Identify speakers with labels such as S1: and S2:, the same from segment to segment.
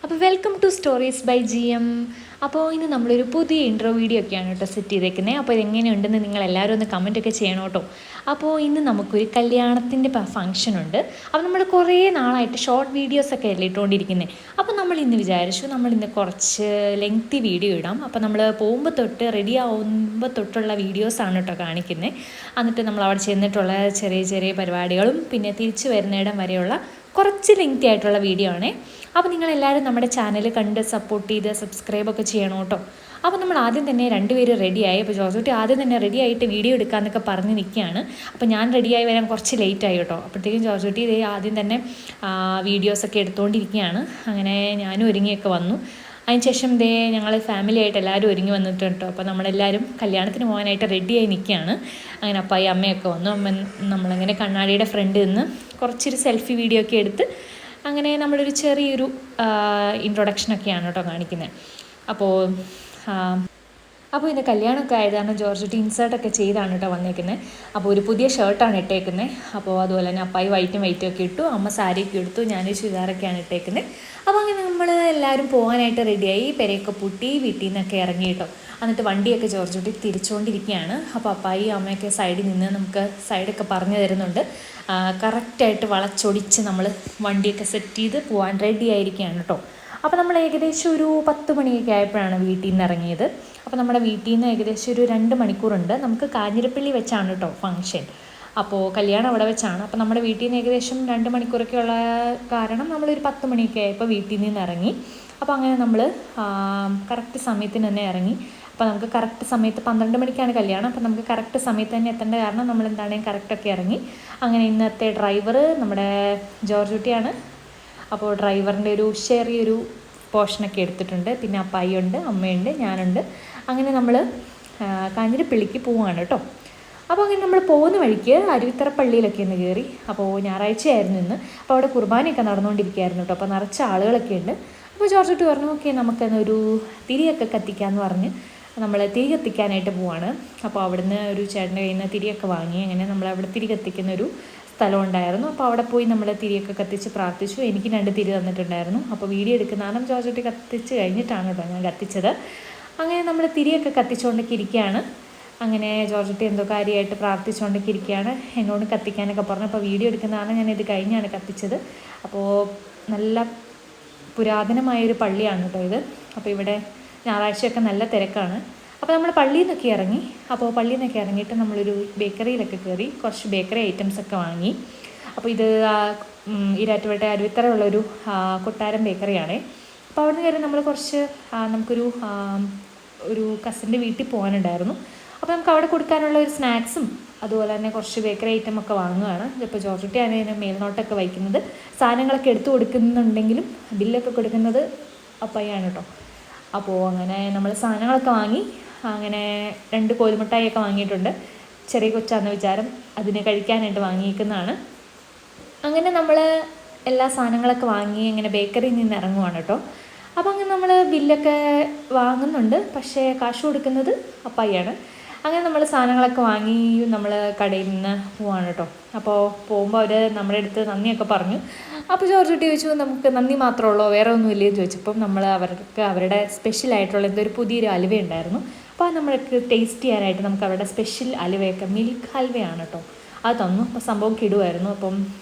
S1: അപ്പോൾ welcome to stories by GM. അപ്പോൾ ഇന്ന് നമ്മളൊരു പുതിയ ഇൻട്രോ വീഡിയോ ഒക്കെയാണ് കേട്ടോ സെറ്റ് ചെയ്തേക്കുന്നത്. അപ്പോൾ ഇതെങ്ങനെയുണ്ടെന്ന് നിങ്ങൾ എല്ലാവരും ഒന്ന് കമൻറ്റൊക്കെ ചെയ്യണം കേട്ടോ. അപ്പോൾ ഇന്ന് നമുക്കൊരു കല്യാണത്തിൻ്റെ ഫംഗ്ഷൻ ഉണ്ട്. അപ്പോൾ നമ്മൾ കുറേ നാളായിട്ട് ഷോർട്ട് വീഡിയോസൊക്കെ അല്ലേ ഇട്ടുകൊണ്ടിരിക്കുന്നത്. അപ്പോൾ നമ്മൾ ഇന്ന് വിചാരിച്ചു നമ്മളിന്ന് കുറച്ച് ലെങ്തി വീഡിയോ ഇടാം. അപ്പോൾ നമ്മൾ പോകുമ്പോൾ തൊട്ട് റെഡി ആവുമ്പോൾ തൊട്ടുള്ള വീഡിയോസാണ് കേട്ടോ കാണിക്കുന്നത്. എന്നിട്ട് നമ്മൾ അവിടെ ചെന്നിട്ടുള്ള ചെറിയ ചെറിയ പരിപാടികളും പിന്നെ തിരിച്ചു വരുന്നിടം വരെയുള്ള കുറച്ച് ലെങ്തി ആയിട്ടുള്ള വീഡിയോ ആണേ. അപ്പോൾ നിങ്ങളെല്ലാവരും നമ്മുടെ ചാനൽ കണ്ട് സപ്പോർട്ട് ചെയ്ത് സബ്സ്ക്രൈബൊക്കെ ചെയ്യണം കേട്ടോ. അപ്പോൾ നമ്മൾ ആദ്യം തന്നെ രണ്ടുപേരും റെഡിയായി. അപ്പോൾ ജോസൂട്ടി ആദ്യം തന്നെ റെഡി ആയിട്ട് വീഡിയോ എടുക്കാമെന്നൊക്കെ പറഞ്ഞ് നിൽക്കുകയാണ്. അപ്പോൾ ഞാൻ റെഡിയായി വരാൻ കുറച്ച് ലേറ്റായി കേട്ടോ. അപ്പോഴത്തേക്കും ജോസൂട്ടി ഇതേ ആദ്യം തന്നെ വീഡിയോസൊക്കെ എടുത്തുകൊണ്ടിരിക്കുകയാണ്. അങ്ങനെ ഞാനും ഒരുങ്ങിയൊക്കെ വന്നു. അതിനുശേഷം ദേ ഞങ്ങൾ ഫാമിലി ആയിട്ട് എല്ലാവരും ഒരുങ്ങി വന്നിട്ട് കേട്ടോ. അപ്പോൾ നമ്മളെല്ലാവരും കല്യാണത്തിന് പോകാനായിട്ട് റെഡിയായി നിൽക്കുകയാണ്. അങ്ങനെ അപ്പായി അമ്മയൊക്കെ വന്നു. അമ്മ നമ്മളങ്ങനെ കണ്ണാടിയുടെ ഫ്രണ്ടിൽ നിന്ന് കുറച്ചൊരു സെൽഫി വീഡിയോ ഒക്കെ എടുത്ത് അങ്ങനെ നമ്മളൊരു ചെറിയൊരു ഇൻട്രൊഡക്ഷനൊക്കെയാണ് കേട്ടോ കാണിക്കുന്നത്. അപ്പോൾ ഇതിൻ്റെ കല്യാണമൊക്കെ ആയതാണ് ജോർജുട്ടി ഇൻസേർട്ടൊക്കെ ചെയ്താണ് കേട്ടോ വന്നേക്കുന്നത്. അപ്പോൾ ഒരു പുതിയ ഷർട്ടാണ് ഇട്ടേക്കുന്നത്. അപ്പോൾ അതുപോലെ തന്നെ അപ്പായി വൈറ്റും ഒക്കെ ഇട്ടു, അമ്മ സാരിയൊക്കെ എടുത്തു, ഞാൻ ചുരിദാറൊക്കെയാണ് ഇട്ടേക്കുന്നത്. അപ്പോൾ അങ്ങനെ നമ്മൾ എല്ലാവരും പോകാനായിട്ട് റെഡിയായി. പെരയൊക്കെ പൂട്ടി വീട്ടിൽ നിന്നൊക്കെ ഇറങ്ങി കേട്ടോ. എന്നിട്ട് വണ്ടിയൊക്കെ ജോർജുട്ടി തിരിച്ചുകൊണ്ടിരിക്കുകയാണ്. അപ്പോൾ അപ്പായി അമ്മയൊക്കെ സൈഡിൽ നിന്ന് നമുക്ക് സൈഡൊക്കെ പറഞ്ഞു തരുന്നുണ്ട്. കറക്റ്റായിട്ട് വളച്ചൊടിച്ച് നമ്മൾ വണ്ടിയൊക്കെ സെറ്റ് ചെയ്ത് പോകാൻ റെഡി ആയിരിക്കുകയാണ് കേട്ടോ. അപ്പോൾ നമ്മൾ ഏകദേശം ഒരു 10 മണിയൊക്കെ ആയപ്പോഴാണ് വീട്ടിൽ നിന്ന് ഇറങ്ങിയത്. അപ്പോൾ നമ്മുടെ വീട്ടിൽ നിന്ന് ഏകദേശം ഒരു 2 മണിക്കൂറുണ്ട്. നമുക്ക് കാഞ്ഞിരപ്പള്ളി വെച്ചാണ് കേട്ടോ ഫംഗ്ഷൻ. അപ്പോൾ കല്യാണം അവിടെ വെച്ചാണ്. അപ്പോൾ നമ്മുടെ വീട്ടിൽ നിന്ന് ഏകദേശം 2 മണിക്കൂറൊക്കെ ഉള്ള കാരണം നമ്മളൊരു 10 മണിയൊക്കെ ആയപ്പോൾ വീട്ടിൽ നിന്ന് ഇറങ്ങി. അപ്പോൾ അങ്ങനെ നമ്മൾ കറക്റ്റ് സമയത്തിന് തന്നെ ഇറങ്ങി. അപ്പോൾ നമുക്ക് കറക്റ്റ് സമയത്ത് 12 മണിക്കാണ് കല്യാണം. അപ്പോൾ നമുക്ക് കറക്റ്റ് സമയത്ത് തന്നെ എത്തേണ്ട കാരണം നമ്മൾ എന്താണെങ്കിൽ കറക്റ്റൊക്കെ ഇറങ്ങി. അങ്ങനെ ഇന്നത്തെ ഡ്രൈവർ നമ്മുടെ ജോർജുട്ടിയാണ്. അപ്പോൾ ഡ്രൈവറിൻ്റെ ഒരു ചെറിയൊരു പോർഷനൊക്കെ എടുത്തിട്ടുണ്ട്. പിന്നെ അപ്പായിയുണ്ട്, അമ്മയുണ്ട്, ഞാനുണ്ട്. അങ്ങനെ നമ്മൾ കാഞ്ഞിരപ്പള്ളിക്ക് പോവുകയാണ് കേട്ടോ. അപ്പോൾ അങ്ങനെ നമ്മൾ പോകുന്ന വഴിക്ക് അരുവിത്തറ പള്ളിയിലൊക്കെ ഒന്ന് കയറി. അപ്പോൾ ഞായറാഴ്ചയായിരുന്നു ഇന്ന്. അപ്പോൾ അവിടെ കുർബാനയൊക്കെ നടന്നുകൊണ്ടിരിക്കുകയായിരുന്നു കേട്ടോ. അപ്പോൾ നിറച്ച ആളുകളൊക്കെ ഉണ്ട്. അപ്പോൾ ജോർജുട്ടി പറഞ്ഞു ഓക്കെ നമുക്കൊന്നൊരു തിരിയൊക്കെ കത്തിക്കാമെന്ന് പറഞ്ഞ് നമ്മൾ തിരി കത്തിക്കാനായിട്ട് പോവാണ്. അപ്പോൾ അവിടുന്ന് ഒരു ചേട്ടൻ്റെ കയ്യിൽ നിന്ന് തിരിയൊക്കെ വാങ്ങി. അങ്ങനെ നമ്മളവിടെ തിരി കത്തിക്കുന്നൊരു സ്ഥലം ഉണ്ടായിരുന്നു. അപ്പോൾ അവിടെ പോയി നമ്മൾ തിരിയൊക്കെ കത്തിച്ച് പ്രാർത്ഥിച്ചു. എനിക്ക് 2 തിരി തന്നിട്ടുണ്ടായിരുന്നു. അപ്പോൾ വീഡിയോ എടുക്കുന്നതാണ് ജോർജുട്ടി കത്തിച്ച് കഴിഞ്ഞിട്ടാണ് കേട്ടോ ഞാൻ കത്തിച്ചത്. അങ്ങനെ നമ്മൾ തിരിയൊക്കെ കത്തിച്ചുകൊണ്ടൊക്കെ ഇരിക്കുകയാണ്. അങ്ങനെ ജോർജുട്ടി എന്തോ കാര്യമായിട്ട് പ്രാർത്ഥിച്ചുകൊണ്ടൊക്കെ ഇരിക്കുകയാണ്. എന്നോട് കത്തിക്കാനൊക്കെ പറഞ്ഞു. അപ്പോൾ വീഡിയോ എടുക്കുന്നതാണ് ഞാനിത് കഴിഞ്ഞാണ് കത്തിച്ചത്. അപ്പോൾ നല്ല പുരാതനമായൊരു പള്ളിയാണ് കേട്ടോ ഇത്. അപ്പോൾ ഇവിടെ ഞായറാഴ്ചയൊക്കെ നല്ല തിരക്കാണ്. അപ്പോൾ നമ്മൾ പള്ളിയിൽ നിന്നൊക്കെ ഇറങ്ങി. അപ്പോൾ പള്ളിയിൽ നിന്നൊക്കെ ഇറങ്ങിയിട്ട് നമ്മളൊരു ബേക്കറിയിലൊക്കെ കയറി കുറച്ച് ബേക്കറി ഐറ്റംസൊക്കെ വാങ്ങി. അപ്പോൾ ഇത് ഈരാറ്റുപേട്ട അരുവിത്തറയുള്ളൊരു കൊട്ടാരം ബേക്കറിയാണ്. അപ്പോൾ അവിടെ നിന്ന് കയറി നമ്മൾ കുറച്ച് നമുക്കൊരു കസിൻ്റെ വീട്ടിൽ പോകാനുണ്ടായിരുന്നു. അപ്പോൾ നമുക്ക് അവിടെ കൊടുക്കാനുള്ള ഒരു സ്നാക്സും അതുപോലെ തന്നെ കുറച്ച് ബേക്കറി ഐറ്റമൊക്കെ വാങ്ങുകയാണ്. ഇപ്പോൾ ജോർജുട്ടിയാണ് ഇതിന് മേൽനോട്ടൊക്കെ വയ്ക്കുന്നത്. സാധനങ്ങളൊക്കെ എടുത്തു കൊടുക്കുന്നുണ്ടെങ്കിലും ബില്ലൊക്കെ കൊടുക്കുന്നത് അപ്പായാണ് കേട്ടോ. അപ്പോൾ അങ്ങനെ നമ്മൾ സാധനങ്ങളൊക്കെ വാങ്ങി. അങ്ങനെ 2 കോലുമിഠായിയൊക്കെ വാങ്ങിയിട്ടുണ്ട്. ചെറിയ കൊച്ചാന്ന് വിചാരം അതിന് കഴിക്കാനായിട്ട് വാങ്ങിയിരിക്കുന്നതാണ്. അങ്ങനെ നമ്മൾ എല്ലാ സാധനങ്ങളൊക്കെ വാങ്ങി അങ്ങനെ ബേക്കറിയിൽ നിന്ന് ഇറങ്ങുവാണ് കേട്ടോ. അപ്പോൾ അങ്ങനെ നമ്മൾ ബില്ലൊക്കെ വാങ്ങുന്നുണ്ട്. പക്ഷേ കാശ് കൊടുക്കുന്നത് അപ്പായിയാണ്. അങ്ങനെ നമ്മൾ സാധനങ്ങളൊക്കെ വാങ്ങി നമ്മൾ കടയിൽ നിന്ന് പോവാണ് കേട്ടോ. അപ്പോൾ പോകുമ്പോൾ അവർ നമ്മുടെ അടുത്ത് നന്ദിയൊക്കെ പറഞ്ഞു. അപ്പോൾ ജോർജുട്ടി ചോദിച്ചു നമുക്ക് നന്ദി മാത്രമേ ഉള്ളൂ വേറെ ഒന്നുമില്ലേ എന്ന് ചോദിച്ചപ്പം നമ്മൾ അവർക്ക് അവരുടെ സ്പെഷ്യലായിട്ടുള്ള എന്തൊരു പുതിയൊരു അലുവ ഉണ്ടായിരുന്നു. അപ്പോൾ അത് നമ്മൾക്ക് ടേസ്റ്റ് ചെയ്യാനായിട്ട് നമുക്ക് അവരുടെ സ്പെഷ്യൽ അലുവയൊക്കെ മിൽക്ക് ഹൽവയാണ് കേട്ടോ അത് തന്നു. അപ്പോൾ സംഭവം കിടുമായിരുന്നു. അപ്പം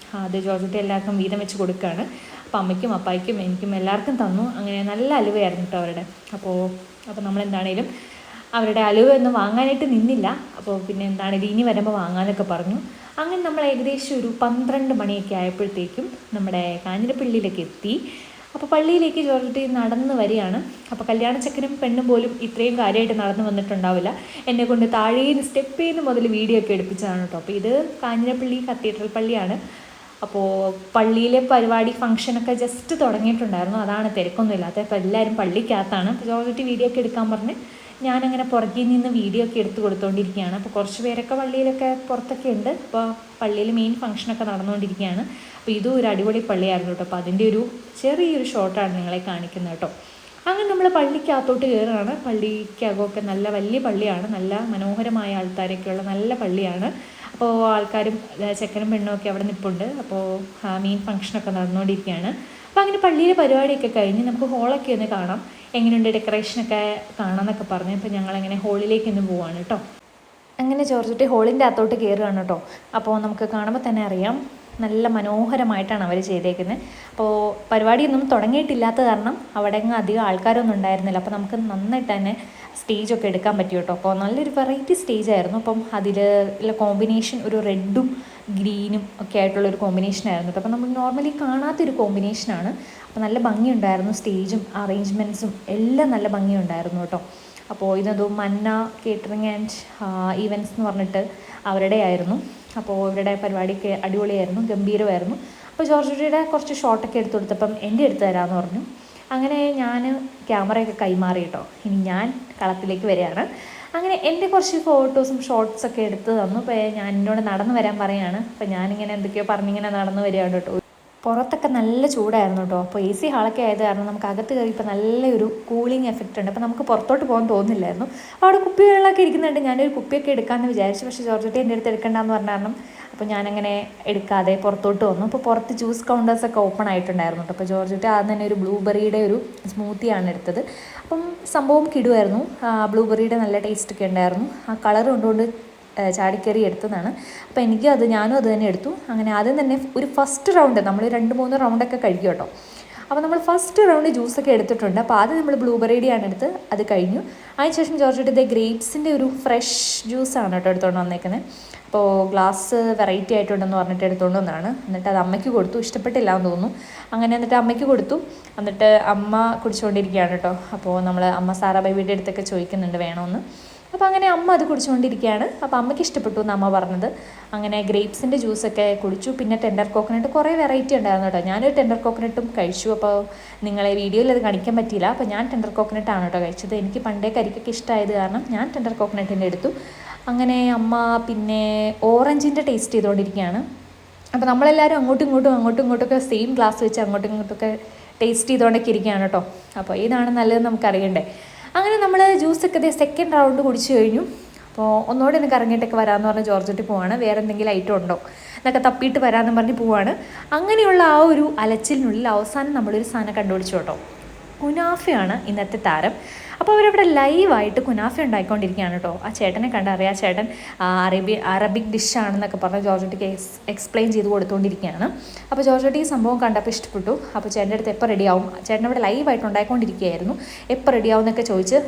S1: അത് ജോർജുട്ടി എല്ലാവർക്കും വീതം വെച്ച് കൊടുക്കുകയാണ്. അപ്പോൾ അമ്മയ്ക്കും അപ്പായ്ക്കും എനിക്കും എല്ലാവർക്കും തന്നു. അങ്ങനെ നല്ല അലുവയായിരുന്നു കേട്ടോ അവരുടെ. അപ്പോൾ നമ്മളെന്താണേലും അവരുടെ അലുവ ഒന്നും വാങ്ങാനായിട്ട് നിന്നില്ല. അപ്പോൾ പിന്നെ എന്താണേലും ഇനി വരുമ്പോൾ വാങ്ങാനൊക്കെ പറഞ്ഞു. അങ്ങനെ നമ്മൾ ഏകദേശം ഒരു 12 മണിയൊക്കെ ആയപ്പോഴത്തേക്കും നമ്മുടെ കാഞ്ഞിരപ്പള്ളിയിലേക്ക് എത്തി. അപ്പോൾ പള്ളിയിലേക്ക് ജോർജുട്ടി നടന്ന് വരികയാണ്. അപ്പോൾ കല്യാണച്ചക്കനും പെണ്ണും പോലും ഇത്രയും കാര്യമായിട്ട് നടന്നു വന്നിട്ടുണ്ടാവില്ല. എന്നെ കൊണ്ട് താഴേന്ന് സ്റ്റെപ്പേന്ന് മുതൽ വീഡിയോ ഒക്കെ എടുപ്പിച്ചതാണ് കേട്ടോ. അപ്പോൾ ഇത് കാഞ്ഞിരപ്പള്ളി കത്തീഡ്രൽ പള്ളിയാണ്. അപ്പോൾ പള്ളിയിലെ പരിപാടി ഫംഗ്ഷനൊക്കെ ജസ്റ്റ് തുടങ്ങിയിട്ടുണ്ടായിരുന്നു. അതാണ് തിരക്കൊന്നും ഇല്ലാത്തത്. അപ്പോൾ എല്ലാവരും പള്ളിക്കകത്താണ്. അപ്പോൾ ജോർജുട്ടി വീഡിയോ ഒക്കെ എടുക്കാൻ പറഞ്ഞ് ഞാനങ്ങനെ പുറകിൽ നിന്ന് വീഡിയോ ഒക്കെ എടുത്ത് കൊടുത്തുകൊണ്ടിരിക്കുകയാണ്. അപ്പോൾ കുറച്ച് പേരൊക്കെ പള്ളിയിലൊക്കെ പുറത്തൊക്കെ ഉണ്ട്. അപ്പോൾ പള്ളിയിൽ മെയിൻ ഫംഗ്ഷനൊക്കെ നടന്നുകൊണ്ടിരിക്കുകയാണ്. അപ്പോൾ ഇതും ഒരു അടിപൊളി പള്ളിയായിരുന്നു കേട്ടോ. അപ്പോൾ അതിൻ്റെ ഒരു ചെറിയൊരു ഷോട്ടാണ് നിങ്ങളെ കാണിക്കുന്നത് കേട്ടോ. അങ്ങനെ നമ്മൾ പള്ളിക്കകത്തോട്ട് കയറുകയാണ്. പള്ളിക്കകമൊക്കെ നല്ല വലിയ പള്ളിയാണ്. നല്ല മനോഹരമായ ആൾക്കാരൊക്കെയുള്ള നല്ല പള്ളിയാണ്. അപ്പോൾ ആൾക്കാരും ചെക്കനും പെണ്ണും ഒക്കെ അവിടെ നിൽപ്പുണ്ട്. അപ്പോൾ മെയിൻ ഫംഗ്ഷനൊക്കെ നടന്നുകൊണ്ടിരിക്കുകയാണ്. അപ്പോൾ അങ്ങനെ പള്ളിയിലെ പരിപാടിയൊക്കെ കഴിഞ്ഞ് നമുക്ക് ഹോളൊക്കെ ഒന്ന് കാണാം, എങ്ങനെയുണ്ട് ഡെക്കറേഷനൊക്കെ കാണാമെന്നൊക്കെ പറഞ്ഞ് അപ്പോൾ ഞങ്ങളങ്ങനെ ഹോളിലേക്ക് ഒന്ന് പോവാണ് കേട്ടോ. അങ്ങനെ ജോർജുട്ടി ഹോളിൻ്റെ അകത്തോട്ട് കയറുകയാണ് കേട്ടോ. അപ്പോൾ നമുക്ക് കാണുമ്പോൾ തന്നെ അറിയാം നല്ല മനോഹരമായിട്ടാണ് അവർ ചെയ്തേക്കുന്നത്. അപ്പോൾ പരിപാടിയൊന്നും തുടങ്ങിയിട്ടില്ലാത്ത കാരണം അവിടെ അധികം ആൾക്കാരൊന്നും ഉണ്ടായിരുന്നില്ല. അപ്പോൾ നമുക്ക് നന്നായിട്ട് തന്നെ സ്റ്റേജൊക്കെ എടുക്കാൻ പറ്റി കേട്ടോ. അപ്പോൾ നല്ലൊരു വെറൈറ്റി സ്റ്റേജായിരുന്നു. അപ്പം അതിൽ കോമ്പിനേഷൻ ഒരു റെഡും ഗ്രീനും ഒക്കെ ആയിട്ടുള്ളൊരു കോമ്പിനേഷനായിരുന്നു കേട്ടോ. അപ്പോൾ നമ്മൾ നോർമലി കാണാത്തൊരു കോമ്പിനേഷനാണ്. അപ്പോൾ നല്ല ഭംഗിയുണ്ടായിരുന്നു, സ്റ്റേജും അറേഞ്ച്മെൻറ്റ്സും എല്ലാം നല്ല ഭംഗിയുണ്ടായിരുന്നു കേട്ടോ. അപ്പോൾ ഇതെന്തോ മന്ന കേറ്ററിംഗ് ആൻഡ് ഈവൻറ്റ്സ് എന്ന് പറഞ്ഞിട്ട് അവരുടെ ആയിരുന്നു. അപ്പോൾ ഇവരുടെ പരിപാടിക്ക് അടിപൊളിയായിരുന്നു, ഗംഭീരമായിരുന്നു. അപ്പോൾ ജോർജുട്ടിയുടെ കുറച്ച് ഷോട്ടൊക്കെ എടുത്തു കൊടുത്തപ്പം എൻ്റെ എടുത്ത് തരാമെന്ന് പറഞ്ഞു. അങ്ങനെ ഞാൻ ക്യാമറയൊക്കെ കൈമാറി കേട്ടോ. ഇനി ഞാൻ കളത്തിലേക്ക് വരികയാണ്. അങ്ങനെ എൻ്റെ കുറച്ച് ഫോട്ടോസും ഷോർട്സൊക്കെ എടുത്ത് തന്നു. അപ്പോൾ ഞാൻ എന്നോട് നടന്നു വരാൻ പറയുകയാണ്. അപ്പോൾ ഞാനിങ്ങനെ എന്തൊക്കെയോ പറഞ്ഞിങ്ങനെ നടന്നു വരികയാണ് കേട്ടോ. പുറത്തൊക്കെ നല്ല ചൂടായിരുന്നു കേട്ടോ. അപ്പോൾ AC ഹാളൊക്കെ ആയത് കാരണം നമുക്ക് അകത്ത് കയറി ഇപ്പോൾ നല്ലൊരു കൂളിംഗ് എഫക്റ്റ് ഉണ്ട്. അപ്പോൾ നമുക്ക് പുറത്തോട്ട് പോകാൻ തോന്നുന്നില്ലായിരുന്നു. അപ്പോൾ അവിടെ കുപ്പികളിലൊക്കെ ഇരിക്കുന്നുണ്ട്. ഞാനൊരു കുപ്പിയൊക്കെ എടുക്കാമെന്ന് വിചാരിച്ചു. പക്ഷേ ജോർജുട്ടി എൻ്റെ അടുത്ത് എടുക്കണ്ടെന്ന് പറഞ്ഞ കാരണം അപ്പോൾ ഞാനങ്ങനെ എടുക്കാതെ പുറത്തോട്ട് വന്നു. അപ്പോൾ പുറത്ത് ജ്യൂസ് കൗണ്ടേഴ്സൊക്കെ ഓപ്പൺ ആയിട്ടുണ്ടായിരുന്നു കേട്ടോ. അപ്പോൾ ജോർജുട്ടി ആദ്യം തന്നെ ഒരു ബ്ലൂബെറിയുടെ ഒരു സ്മൂത്തിയാണ് എടുത്തത്. അപ്പം സംഭവം കിടുമായിരുന്നു. ബ്ലൂബെറിയുടെ നല്ല ടേസ്റ്റൊക്കെ ഉണ്ടായിരുന്നു. ആ കളർ കൊണ്ടുകൊണ്ട് ചാടിക്കറി എടുത്തതാണ്. അപ്പോൾ ഞാനും അത് തന്നെ എടുത്തു. അങ്ങനെ ആദ്യം തന്നെ ഒരു ഫസ്റ്റ് റൗണ്ട് നമ്മൾ 2-3 റൗണ്ടൊക്കെ കഴിക്കും കേട്ടോ. അപ്പോൾ നമ്മൾ ഫസ്റ്റ് റൗണ്ട് ജ്യൂസൊക്കെ എടുത്തിട്ടുണ്ട്. അപ്പോൾ ആദ്യം നമ്മൾ ബ്ലൂബെറിയുടെയാണ് എടുത്ത്, അത് കഴിഞ്ഞു. അതിനുശേഷം ജോർജുട്ടി ഗ്രേപ്സിൻ്റെ ഒരു ഫ്രഷ് ജ്യൂസാണ് കേട്ടോ എടുത്തുകൊണ്ട് വന്നേക്കുന്നത്. അപ്പോൾ ഗ്ലാസ് വെറൈറ്റി ആയിട്ടുണ്ടെന്ന് പറഞ്ഞിട്ട് എടുത്തുകൊണ്ട് വന്നതാണ്. എന്നിട്ട് അത് അമ്മയ്ക്ക് കൊടുത്തു. ഇഷ്ടപ്പെട്ടില്ല എന്ന് തോന്നുന്നു. അങ്ങനെ എന്നിട്ട് അമ്മയ്ക്ക് കൊടുത്തു. എന്നിട്ട് അമ്മ കുടിച്ചുകൊണ്ടിരിക്കുകയാണ് കേട്ടോ. അപ്പോൾ അമ്മ സാറാ ബേബിയുടെ അടുത്തൊക്കെ ചോദിക്കുന്നുണ്ട് വേണമെന്ന്. അപ്പോൾ അങ്ങനെ അമ്മ അത് കുടിച്ചുകൊണ്ടിരിക്കുകയാണ്. അപ്പോൾ അമ്മയ്ക്ക് ഇഷ്ടപ്പെട്ടു എന്ന് അമ്മ പറഞ്ഞത്. അങ്ങനെ ഗ്രേപ്സിൻ്റെ ജ്യൂസൊക്കെ കുടിച്ചു. പിന്നെ ടെൻഡർ കോക്കനട്ട് കുറേ വെറൈറ്റി ഉണ്ടായിരുന്നു കേട്ടോ. ഞാനൊരു ടെൻഡർ കോക്കനട്ടും കഴിച്ചു. അപ്പോൾ നിങ്ങളെ വീഡിയോയിൽ അത് കാണിക്കാൻ പറ്റിയില്ല. അപ്പോൾ ഞാൻ ടെൻഡർ കോക്കനട്ടാണ് കേട്ടോ കഴിച്ചത്. എനിക്ക് പണ്ടേ കരിക്കൊക്കെ ഇഷ്ടമായത് കാരണം ഞാൻ ടെൻഡർ കോക്കനട്ടിൻ്റെ എടുത്തു. അങ്ങനെ അമ്മ പിന്നെ ഓറഞ്ചിൻ്റെ ടേസ്റ്റ് ചെയ്തുകൊണ്ടിരിക്കുകയാണ്. അപ്പോൾ നമ്മളെല്ലാവരും അങ്ങോട്ടും ഇങ്ങോട്ടൊക്കെ സെയിം ഗ്ലാസ് വെച്ച് അങ്ങോട്ടും ഇങ്ങോട്ടൊക്കെ ടേസ്റ്റ് ചെയ്തുകൊണ്ടൊക്കെ ഇരിക്കുകയാണ് കേട്ടോ. അപ്പോൾ ഏതാണ് നല്ലതെന്ന് നമുക്കറിയണ്ടേ. അങ്ങനെ നമ്മൾ ജ്യൂസൊക്കെ സെക്കൻഡ് റൗണ്ട് കുടിച്ചു കഴിഞ്ഞു. അപ്പോൾ ഒന്നുകൂടെ എനിക്ക് ഇറങ്ങിയിട്ടൊക്കെ വരാമെന്ന് പറഞ്ഞ് ജോർജുട്ടി പോവാണ്. വേറെ എന്തെങ്കിലും ഐറ്റം ഉണ്ടോ എന്നൊക്കെ തപ്പിയിട്ട് വരാമെന്ന് പറഞ്ഞ് പോവാണ്. അങ്ങനെയുള്ള ആ ഒരു അലച്ചിലിനുള്ളിൽ അവസാനം നമ്മളൊരു സാധനം കണ്ടുപിടിച്ചു കേട്ടോ. കുനാഫയാണ് ഇന്നത്തെ താരം. അപ്പോൾ അവരവിടെ ലൈവായിട്ട് കുനാഫ ഉണ്ടായിക്കൊണ്ടിരിക്കുകയാണ് കേട്ടോ. ആ ചേട്ടനെ കണ്ടറിയാം. ആ ചേട്ടൻ അറബിക് ഡിഷാണെന്നൊക്കെ പറഞ്ഞ് ജോർജുട്ടിക്ക് എക്സ്പ്ലെയിൻ ചെയ്ത് കൊടുത്തുകൊണ്ടിരിക്കുകയാണ്. അപ്പോൾ ജോർജുട്ടി ഈ സംഭവം കണ്ടപ്പോൾ ഇഷ്ടപ്പെട്ടു. അപ്പോൾ ചേട്ടൻ്റെ അടുത്ത് എപ്പോൾ റെഡിയാവും, ചേട്ടൻ അവിടെ ലൈവായിട്ട് ഉണ്ടായിക്കൊണ്ടിരിക്കുകയായിരുന്നു. എപ്പോൾ റെഡിയാവും എന്നൊക്കെ ചോദിച്ച്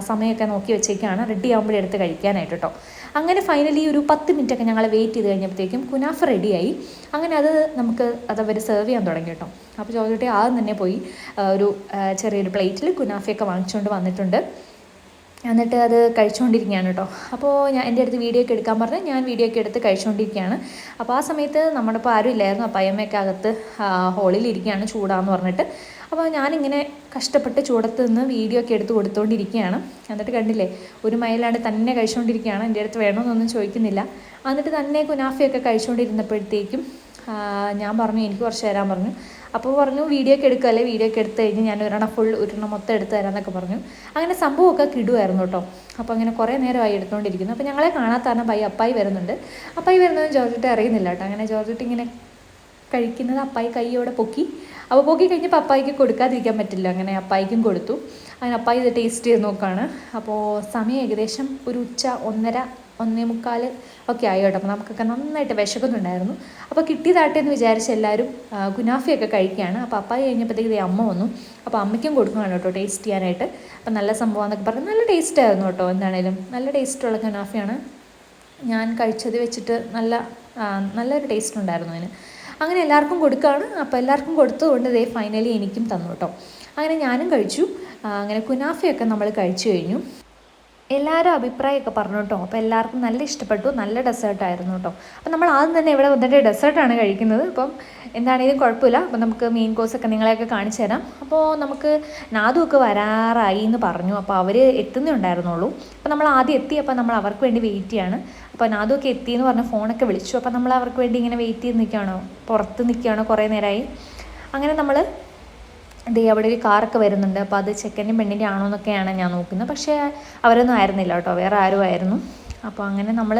S1: സമയമൊക്കെ നോക്കി വെച്ചേക്കാണ്. റെഡി ആകുമ്പോഴേ എടുത്ത് കഴിക്കാനായിട്ട് കേട്ടോ. അങ്ങനെ ഫൈനലി ഒരു 10 മിനിറ്റൊക്കെ ഞങ്ങൾ വെയിറ്റ് ചെയ്ത് കഴിഞ്ഞപ്പോഴത്തേക്കും കുനാഫ റെഡിയായി. അങ്ങനെ അതവർ സെർവ് ചെയ്യാൻ തുടങ്ങി കേട്ടോ. അപ്പോൾ ജോർജുട്ടി ആദ്യം തന്നെ പോയി ഒരു ചെറിയൊരു പ്ലേറ്റിൽ കുനാഫയൊക്കെ വാങ്ങിച്ചുകൊണ്ട് വന്നിട്ടുണ്ട്. എന്നിട്ട് അത് കഴിച്ചുകൊണ്ടിരിക്കുകയാണ് കേട്ടോ. അപ്പോൾ എൻ്റെ അടുത്ത് വീഡിയോ ഒക്കെ എടുക്കാൻ പറഞ്ഞ് ഞാൻ വീഡിയോ ഒക്കെ എടുത്ത് കഴിച്ചുകൊണ്ടിരിക്കുകയാണ്. അപ്പോൾ ആ സമയത്ത് നമ്മുടെ ഇപ്പോൾ ആരും ഇല്ലായിരുന്നു. അപ്പയമ്മയൊക്കെ അകത്ത് ഹോളിലിരിക്കുകയാണ് ചൂടാന്ന് പറഞ്ഞിട്ട്. അപ്പോൾ ഞാനിങ്ങനെ കഷ്ടപ്പെട്ട് ചൂടത്ത് നിന്ന് വീഡിയോ ഒക്കെ എടുത്ത് കൊടുത്തുകൊണ്ടിരിക്കുകയാണ്. എന്നിട്ട് കണ്ടില്ലേ, ഒരു മൈലാണ്ട് തന്നെ കഴിച്ചുകൊണ്ടിരിക്കുകയാണ്. എൻ്റെ അടുത്ത് വേണമെന്നൊന്നും ചോദിക്കുന്നില്ല. എന്നിട്ട് തന്നെ കുനാഫയൊക്കെ കഴിച്ചുകൊണ്ടിരുന്നപ്പോഴത്തേക്കും ഞാൻ പറഞ്ഞു എനിക്ക് കുറച്ച് തരാൻ പറഞ്ഞു. അപ്പോൾ പറഞ്ഞു വീഡിയോ ഒക്കെ എടുക്കുകയല്ലേ, വീഡിയോ ഒക്കെ എടുത്ത് കഴിഞ്ഞ് ഞാൻ ഒരെണ്ണം മൊത്തം എടുത്ത് തരാമെന്നൊക്കെ പറഞ്ഞു. അങ്ങനെ സംഭവമൊക്കെ കിടുമായിരുന്നു കേട്ടോ. അപ്പോൾ അങ്ങനെ കുറേ നേരമായി എടുത്തുകൊണ്ടിരിക്കുന്നു. അപ്പോൾ ഞങ്ങളെ കാണാത്താണ് അപ്പായി വരുന്നുണ്ട്. അപ്പായി വരുന്നത് ജോർജുട്ടി അറിയുന്നില്ല കേട്ടോ. അങ്ങനെ ജോർജുട്ടി ഇങ്ങനെ കഴിക്കുന്നത് അപ്പായി കൈയോടെ പൊക്കി. അപ്പോൾ പൊക്കി കഴിഞ്ഞപ്പോൾ അപ്പായിക്ക് കൊടുക്കാതിരിക്കാൻ പറ്റില്ല. അങ്ങനെ അപ്പായിക്കും കൊടുത്തു. അങ്ങനെ അപ്പായി ഇത് ടേസ്റ്റ് ചെയ്ത് നോക്കുകയാണ്. അപ്പോൾ സമയം ഏകദേശം ഒരു ഉച്ച 1:30-1:45 ഒക്കെ ആയി കേട്ടോ. അപ്പോൾ നമുക്കൊക്കെ നന്നായിട്ട് വിശക്കുന്നുണ്ടായിരുന്നു. അപ്പോൾ കിട്ടിയതാട്ടെ എന്ന് വിചാരിച്ച് എല്ലാവരും കുനാഫയൊക്കെ കഴിക്കുകയാണ്. അപ്പോൾ അപ്പായി കഴിഞ്ഞപ്പോഴത്തേക്ക് അമ്മ വന്നു. അപ്പോൾ അമ്മയ്ക്കും കൊടുക്കുകയാണ് കേട്ടോ ടേസ്റ്റ് ചെയ്യാനായിട്ട്. അപ്പോൾ നല്ല സംഭവമാണെന്നൊക്കെ പറഞ്ഞ് നല്ല ടേസ്റ്റായിരുന്നു കേട്ടോ. എന്താണേലും നല്ല ടേസ്റ്റുള്ള കുനാഫയാണ് ഞാൻ കഴിച്ചത് വെച്ചിട്ട്. നല്ലൊരു ടേസ്റ്റ് ഉണ്ടായിരുന്നു അതിന്. അങ്ങനെ എല്ലാവർക്കും കൊടുക്കുകയാണ്. അപ്പോൾ എല്ലാവർക്കും കൊടുത്തതുകൊണ്ട് ഫൈനലി എനിക്കും തന്നു കേട്ടോ. അങ്ങനെ ഞാനും കഴിച്ചു. അങ്ങനെ കുനാഫയൊക്കെ നമ്മൾ കഴിച്ചു കഴിഞ്ഞു. എല്ലാവരും അഭിപ്രായമൊക്കെ പറഞ്ഞു കേട്ടോ. അപ്പോൾ എല്ലാവർക്കും നല്ല ഇഷ്ടപ്പെട്ടു. നല്ല ഡെസേർട്ടായിരുന്നു കേട്ടോ. അപ്പോൾ നമ്മൾ ആദ്യം തന്നെ ഇവിടെ വന്നിട്ട് ഡെസേർട്ടാണ് കഴിക്കുന്നത്. അപ്പം എന്താണെങ്കിലും കുഴപ്പമില്ല. അപ്പോൾ നമുക്ക് മെയിൻ കോഴ്സൊക്കെ നിങ്ങളെയൊക്കെ കാണിച്ചു തരാം. അപ്പോൾ നമുക്ക് നാദുമൊക്കെ വരാറായി എന്ന് പറഞ്ഞു. അപ്പോൾ അവർ എത്തുന്നേ ഉണ്ടായിരുന്നുള്ളൂ. അപ്പോൾ നമ്മൾ ആദ്യം എത്തി. അപ്പോൾ നമ്മൾ അവർക്ക് വേണ്ടി വെയിറ്റ് ചെയ്യാണ്. അപ്പോൾ നാദുമൊക്കെ എത്തിയെന്ന് പറഞ്ഞ് ഫോണൊക്കെ വിളിച്ചു. അപ്പോൾ നമ്മൾ അവർക്ക് വേണ്ടി ഇങ്ങനെ വെയിറ്റ് ചെയ്ത് നിൽക്കുകയാണോ, പുറത്ത് നിൽക്കുകയാണോ കുറേ നേരമായി. അങ്ങനെ നമ്മൾ അവിടെ ഒരു കാറൊക്കെ വരുന്നുണ്ട്. അപ്പോൾ അത് ചെക്കൻ്റെ പെണ്ണിൻ്റെ ആണോ എന്നൊക്കെയാണ് ഞാൻ നോക്കുന്നത്. പക്ഷേ അവരൊന്നും ആയിരുന്നില്ല കേട്ടോ, വേറെ ആരും ആയിരുന്നു. അപ്പോൾ അങ്ങനെ നമ്മൾ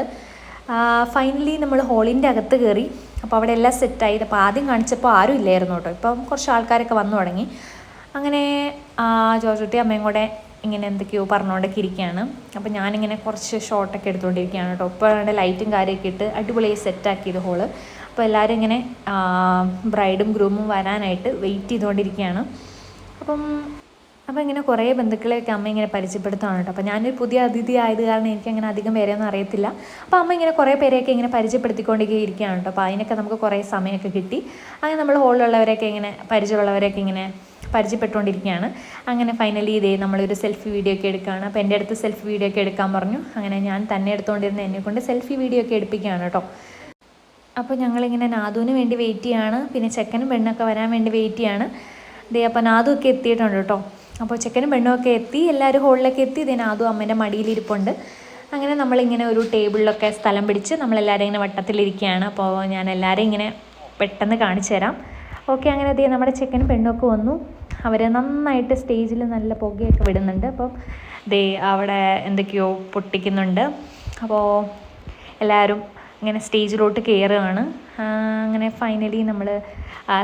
S1: ഫൈനലി നമ്മൾ ഹോളിൻ്റെ അകത്ത് കയറി. അപ്പോൾ അവിടെ എല്ലാം സെറ്റായി. അപ്പോൾ ആദ്യം കാണിച്ചപ്പോൾ ആരും ഇല്ലായിരുന്നു കേട്ടോ. ഇപ്പം കുറച്ച് ആൾക്കാരൊക്കെ വന്നു തുടങ്ങി. അങ്ങനെ ജോർജുട്ടി അമ്മയും കൂടെ ഇങ്ങനെ എന്തൊക്കെയോ പറഞ്ഞുകൊണ്ടൊക്കെ ഇരിക്കുകയാണ്. അപ്പോൾ ഞാനിങ്ങനെ കുറച്ച് ഷോട്ടൊക്കെ എടുത്തുകൊണ്ടിരിക്കുകയാണ് കേട്ടോ. ഇപ്പോൾ അവിടെ ലൈറ്റും കാര്യമൊക്കെ ഇട്ട് അടിപൊളിയായി സെറ്റാക്കിയത് ഹോള്. അപ്പോൾ എല്ലാവരും ഇങ്ങനെ ബ്രൈഡും ഗ്രൂമും വരാനായിട്ട് വെയിറ്റ് ചെയ്തുകൊണ്ടിരിക്കുകയാണ്. അപ്പോൾ ഇങ്ങനെ കുറേ ബന്ധുക്കളെയൊക്കെ അമ്മ ഇങ്ങനെ പരിചയപ്പെടുത്തുകയാണ് കേട്ടോ. അപ്പോൾ ഞാനൊരു പുതിയ അതിഥി ആയത് കാരണം എനിക്കങ്ങനെ അധികം പേരെയൊന്നും അറിയത്തില്ല. അപ്പോൾ അമ്മ ഇങ്ങനെ കുറേ പേരെയൊക്കെ ഇങ്ങനെ പരിചയപ്പെടുത്തിക്കൊണ്ടേ ഇരിക്കുകയാണ് കേട്ടോ. അപ്പോൾ അതിനൊക്കെ നമുക്ക് കുറേ സമയമൊക്കെ കിട്ടി. അങ്ങനെ നമ്മൾ ഹോളിലുള്ളവരെയൊക്കെ ഇങ്ങനെ പരിചയമുള്ളവരെയൊക്കെ ഇങ്ങനെ പരിചയപ്പെട്ടുകൊണ്ടിരിക്കുകയാണ്. അങ്ങനെ ഫൈനലി ഇതേ നമ്മളൊരു സെൽഫി വീഡിയോ ഒക്കെ എടുക്കുകയാണ്. അപ്പോൾ എൻ്റെ അടുത്ത് സെൽഫി വീഡിയോ ഒക്കെ എടുക്കാൻ പറഞ്ഞു. അങ്ങനെ ഞാൻ തന്നെ എടുത്തുകൊണ്ടിരുന്ന എന്നെക്കൊണ്ട് സെൽഫി വീഡിയോ ഒക്കെ എടുപ്പിക്കുകയാണ് കേട്ടോ. അപ്പോൾ ഞങ്ങളിങ്ങനെ നാദുവിന് വേണ്ടി വെയിറ്റ് ചെയ്യാണ്. പിന്നെ ചെക്കനും പെണ്ണൊക്കെ വരാൻ വേണ്ടി വെയിറ്റ് ചെയ്യാണ്. ഇതേ അപ്പോൾ നാദു ഒക്കെ എത്തിയിട്ടുണ്ട് കേട്ടോ. അപ്പോൾ ചെക്കനും പെണ്ണുമൊക്കെ എത്തി, എല്ലാവരും ഹോളിലൊക്കെ എത്തി. ഇതേ നാദു അമ്മേൻ്റെ മടിയിലിരിപ്പുണ്ട്. അങ്ങനെ നമ്മളിങ്ങനെ ഒരു ടേബിളിലൊക്കെ സ്ഥലം പിടിച്ച് നമ്മളെല്ലാവരും ഇങ്ങനെ വട്ടത്തിലിരിക്കുകയാണ്. അപ്പോൾ ഞാൻ എല്ലാവരെയും ഇങ്ങനെ പെട്ടെന്ന് കാണിച്ചു തരാം. ഓക്കെ, അങ്ങനെ അതേ നമ്മുടെ ചെക്കനും പെണ്ണൊക്കെ വന്നു. അവർ നന്നായിട്ട് സ്റ്റേജിൽ നല്ല പുകയൊക്കെ വിടുന്നുണ്ട്. അപ്പം ദേ അവിടെ എന്തൊക്കെയോ പൊട്ടിക്കുന്നുണ്ട്. അപ്പോൾ എല്ലാവരും ഇങ്ങനെ സ്റ്റേജിലോട്ട് കയറുകയാണ്. അങ്ങനെ ഫൈനലി നമ്മൾ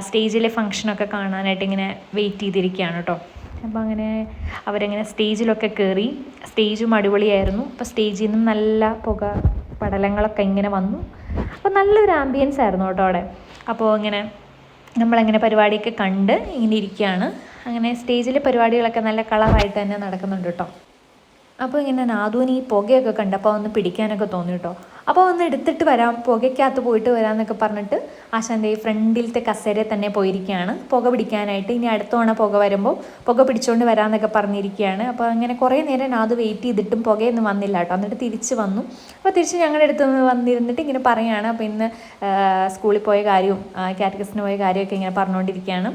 S1: സ്റ്റേജിലെ ഫങ്ഷനൊക്കെ കാണാനായിട്ട് ഇങ്ങനെ വെയിറ്റ് ചെയ്തിരിക്കുകയാണ് കേട്ടോ. അപ്പോൾ അങ്ങനെ അവരങ്ങനെ സ്റ്റേജിലൊക്കെ കയറി. സ്റ്റേജും അടിപൊളിയായിരുന്നു. അപ്പോൾ സ്റ്റേജിൽ നിന്നും നല്ല പുക പടലങ്ങളൊക്കെ ഇങ്ങനെ വന്നു. അപ്പോൾ നല്ലൊരു ആംബിയൻസ് ആയിരുന്നു കേട്ടോ അവിടെ. അപ്പോൾ ഇങ്ങനെ നമ്മളങ്ങനെ പരിപാടിയൊക്കെ കണ്ട് ഇങ്ങനെ ഇരിക്കുകയാണ്. അങ്ങനെ സ്റ്റേജിലെ പരിപാടികളൊക്കെ നല്ല കളറായിട്ട് തന്നെ നടക്കുന്നുണ്ട് കേട്ടോ. അപ്പോൾ ഇങ്ങനെ നാദുവിന് ഈ പുകയൊക്കെ കണ്ടപ്പോൾ ഒന്ന് പിടിക്കാനൊക്കെ തോന്നി കേട്ടോ. അപ്പോൾ ഒന്ന് എടുത്തിട്ട് വരാം, പുകയ്ക്കകത്ത് പോയിട്ട് വരാമെന്നൊക്കെ പറഞ്ഞിട്ട് ആശാൻ്റെ ഈ ഫ്രണ്ടിലത്തെ കസേരയിൽ തന്നെ പോയിരിക്കുകയാണ് പുക പിടിക്കാനായിട്ട്. ഇനി അടുത്ത തവണ പുക വരുമ്പോൾ പുക പിടിച്ചുകൊണ്ട് വരാമെന്നൊക്കെ പറഞ്ഞിരിക്കുകയാണ്. അപ്പോൾ അങ്ങനെ കുറേ നേരം നാദു വെയിറ്റ് ചെയ്തിട്ടും പുകയൊന്നും വന്നില്ല കേട്ടോ. എന്നിട്ട് തിരിച്ച് വന്നു. അപ്പോൾ തിരിച്ച് ഞങ്ങളുടെ അടുത്ത് വന്നിരുന്നിട്ട് ഇങ്ങനെ പറയുകയാണ്. അപ്പോൾ ഇന്ന് സ്കൂളിൽ പോയ കാര്യവും കാറ്റഗസിന് പോയ കാര്യമൊക്കെ ഇങ്ങനെ പറഞ്ഞുകൊണ്ടിരിക്കുകയാണ്.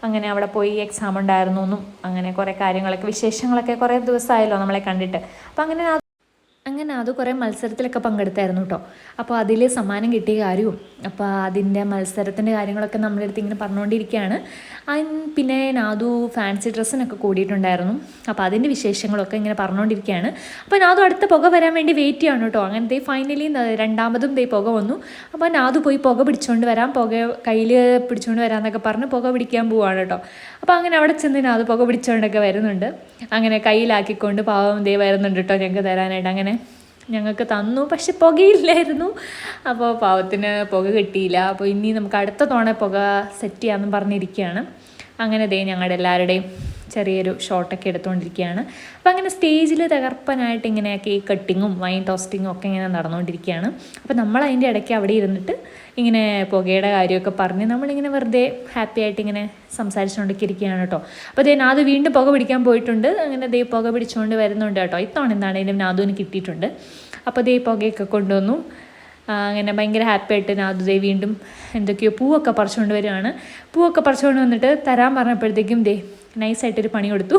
S1: അങ്ങനെ അവിടെ പോയി എക്സാം ഉണ്ടായിരുന്നു എന്നും അങ്ങനെ കുറേ കാര്യങ്ങളൊക്കെ വിശേഷങ്ങളൊക്കെ കുറേ ദിവസമായല്ലോ നമ്മളെ കണ്ടിട്ട്. അപ്പം അങ്ങനെ അത് കുറേ മത്സരത്തിലൊക്കെ പങ്കെടുത്തായിരുന്നു കേട്ടോ. അപ്പോൾ അതിൽ സമ്മാനം കിട്ടിയ കാര്യവും അപ്പോൾ അതിൻ്റെ മത്സരത്തിൻ്റെ കാര്യങ്ങളൊക്കെ നമ്മുടെ അടുത്ത് ഇങ്ങനെ പറഞ്ഞുകൊണ്ടിരിക്കുകയാണ്. പിന്നെ നാദു ഫാൻസി ഡ്രസ്സിനൊക്കെ കൂടിയിട്ടുണ്ടായിരുന്നു. അപ്പോൾ അതിൻ്റെ വിശേഷങ്ങളൊക്കെ ഇങ്ങനെ പറഞ്ഞുകൊണ്ടിരിക്കുകയാണ്. അപ്പോൾ നാദു അടുത്ത പുക വരാൻ വേണ്ടി വെയിറ്റ് ചെയ്യണം കേട്ടോ. അങ്ങനത്തെ ഫൈനലി രണ്ടാമതും പുക വന്നു. അപ്പോൾ നാദു പോയി പുക പിടിച്ചുകൊണ്ട് വരാം, പുക കയ്യിൽ പിടിച്ചുകൊണ്ട് വരാമെന്നൊക്കെ പറഞ്ഞ് പുക പിടിക്കാൻ പോവാണ് കേട്ടോ. അപ്പോൾ അങ്ങനെ അവിടെ ചെന്ന് നാദു പുക പിടിച്ചുകൊണ്ടൊക്കെ വരുന്നുണ്ട്. അങ്ങനെ കയ്യിലാക്കിക്കൊണ്ട് പാവം വരുന്നുണ്ട് കേട്ടോ ഞങ്ങൾക്ക് തരാനായിട്ട്. അങ്ങനെ ഞങ്ങൾക്ക് തന്നു, പക്ഷെ പുകയില്ലായിരുന്നു. അപ്പോൾ പാവത്തിന് പുക കിട്ടിയില്ല. അപ്പോൾ ഇനി നമുക്ക് അടുത്ത തവണ പുക സെറ്റ് ചെയ്യാമെന്ന് പറഞ്ഞിരിക്കുകയാണ്. അങ്ങനെ ഞങ്ങളുടെ എല്ലാവരുടെയും ചെറിയൊരു ഷോട്ടൊക്കെ എടുത്തുകൊണ്ടിരിക്കുകയാണ്. അപ്പോൾ അങ്ങനെ സ്റ്റേജിൽ തകർപ്പനായിട്ട് ഇങ്ങനെ കേക്ക് കട്ടിങ്ങും വൈൻ ടോസ്റ്റിങ്ങും ഒക്കെ ഇങ്ങനെ നടന്നുകൊണ്ടിരിക്കുകയാണ്. അപ്പോൾ നമ്മൾ അതിൻ്റെ ഇടയ്ക്ക് അവിടെ ഇരുന്നിട്ട് ഇങ്ങനെ പുകയുടെ കാര്യമൊക്കെ പറഞ്ഞ് നമ്മളിങ്ങനെ വെറുതെ ഹാപ്പി ആയിട്ട് ഇങ്ങനെ സംസാരിച്ചുകൊണ്ടൊക്കെ ഇരിക്കുകയാണ് കേട്ടോ. അപ്പോൾ നാദു വീണ്ടും പുക പിടിക്കാൻ പോയിട്ടുണ്ട്. അങ്ങനെ പുക പിടിച്ചുകൊണ്ട് വരുന്നുണ്ട് കേട്ടോ. ഇത്തവണ എന്താണെങ്കിലും നാദുവിന് കിട്ടിയിട്ടുണ്ട്. അപ്പോൾ പുകയൊക്കെ കൊണ്ടുവന്നു. അങ്ങനെ ഭയങ്കര ഹാപ്പി ആയിട്ട് നാദു വീണ്ടും എന്തൊക്കെയോ പൂവൊക്കെ പറിച്ചുകൊണ്ട് വരികയാണ്. പൂവൊക്കെ പറിച്ചുകൊണ്ട് വന്നിട്ട് തരാൻ പറഞ്ഞപ്പോഴത്തേക്കും നൈസായിട്ടൊരു പണി കൊടുത്തു,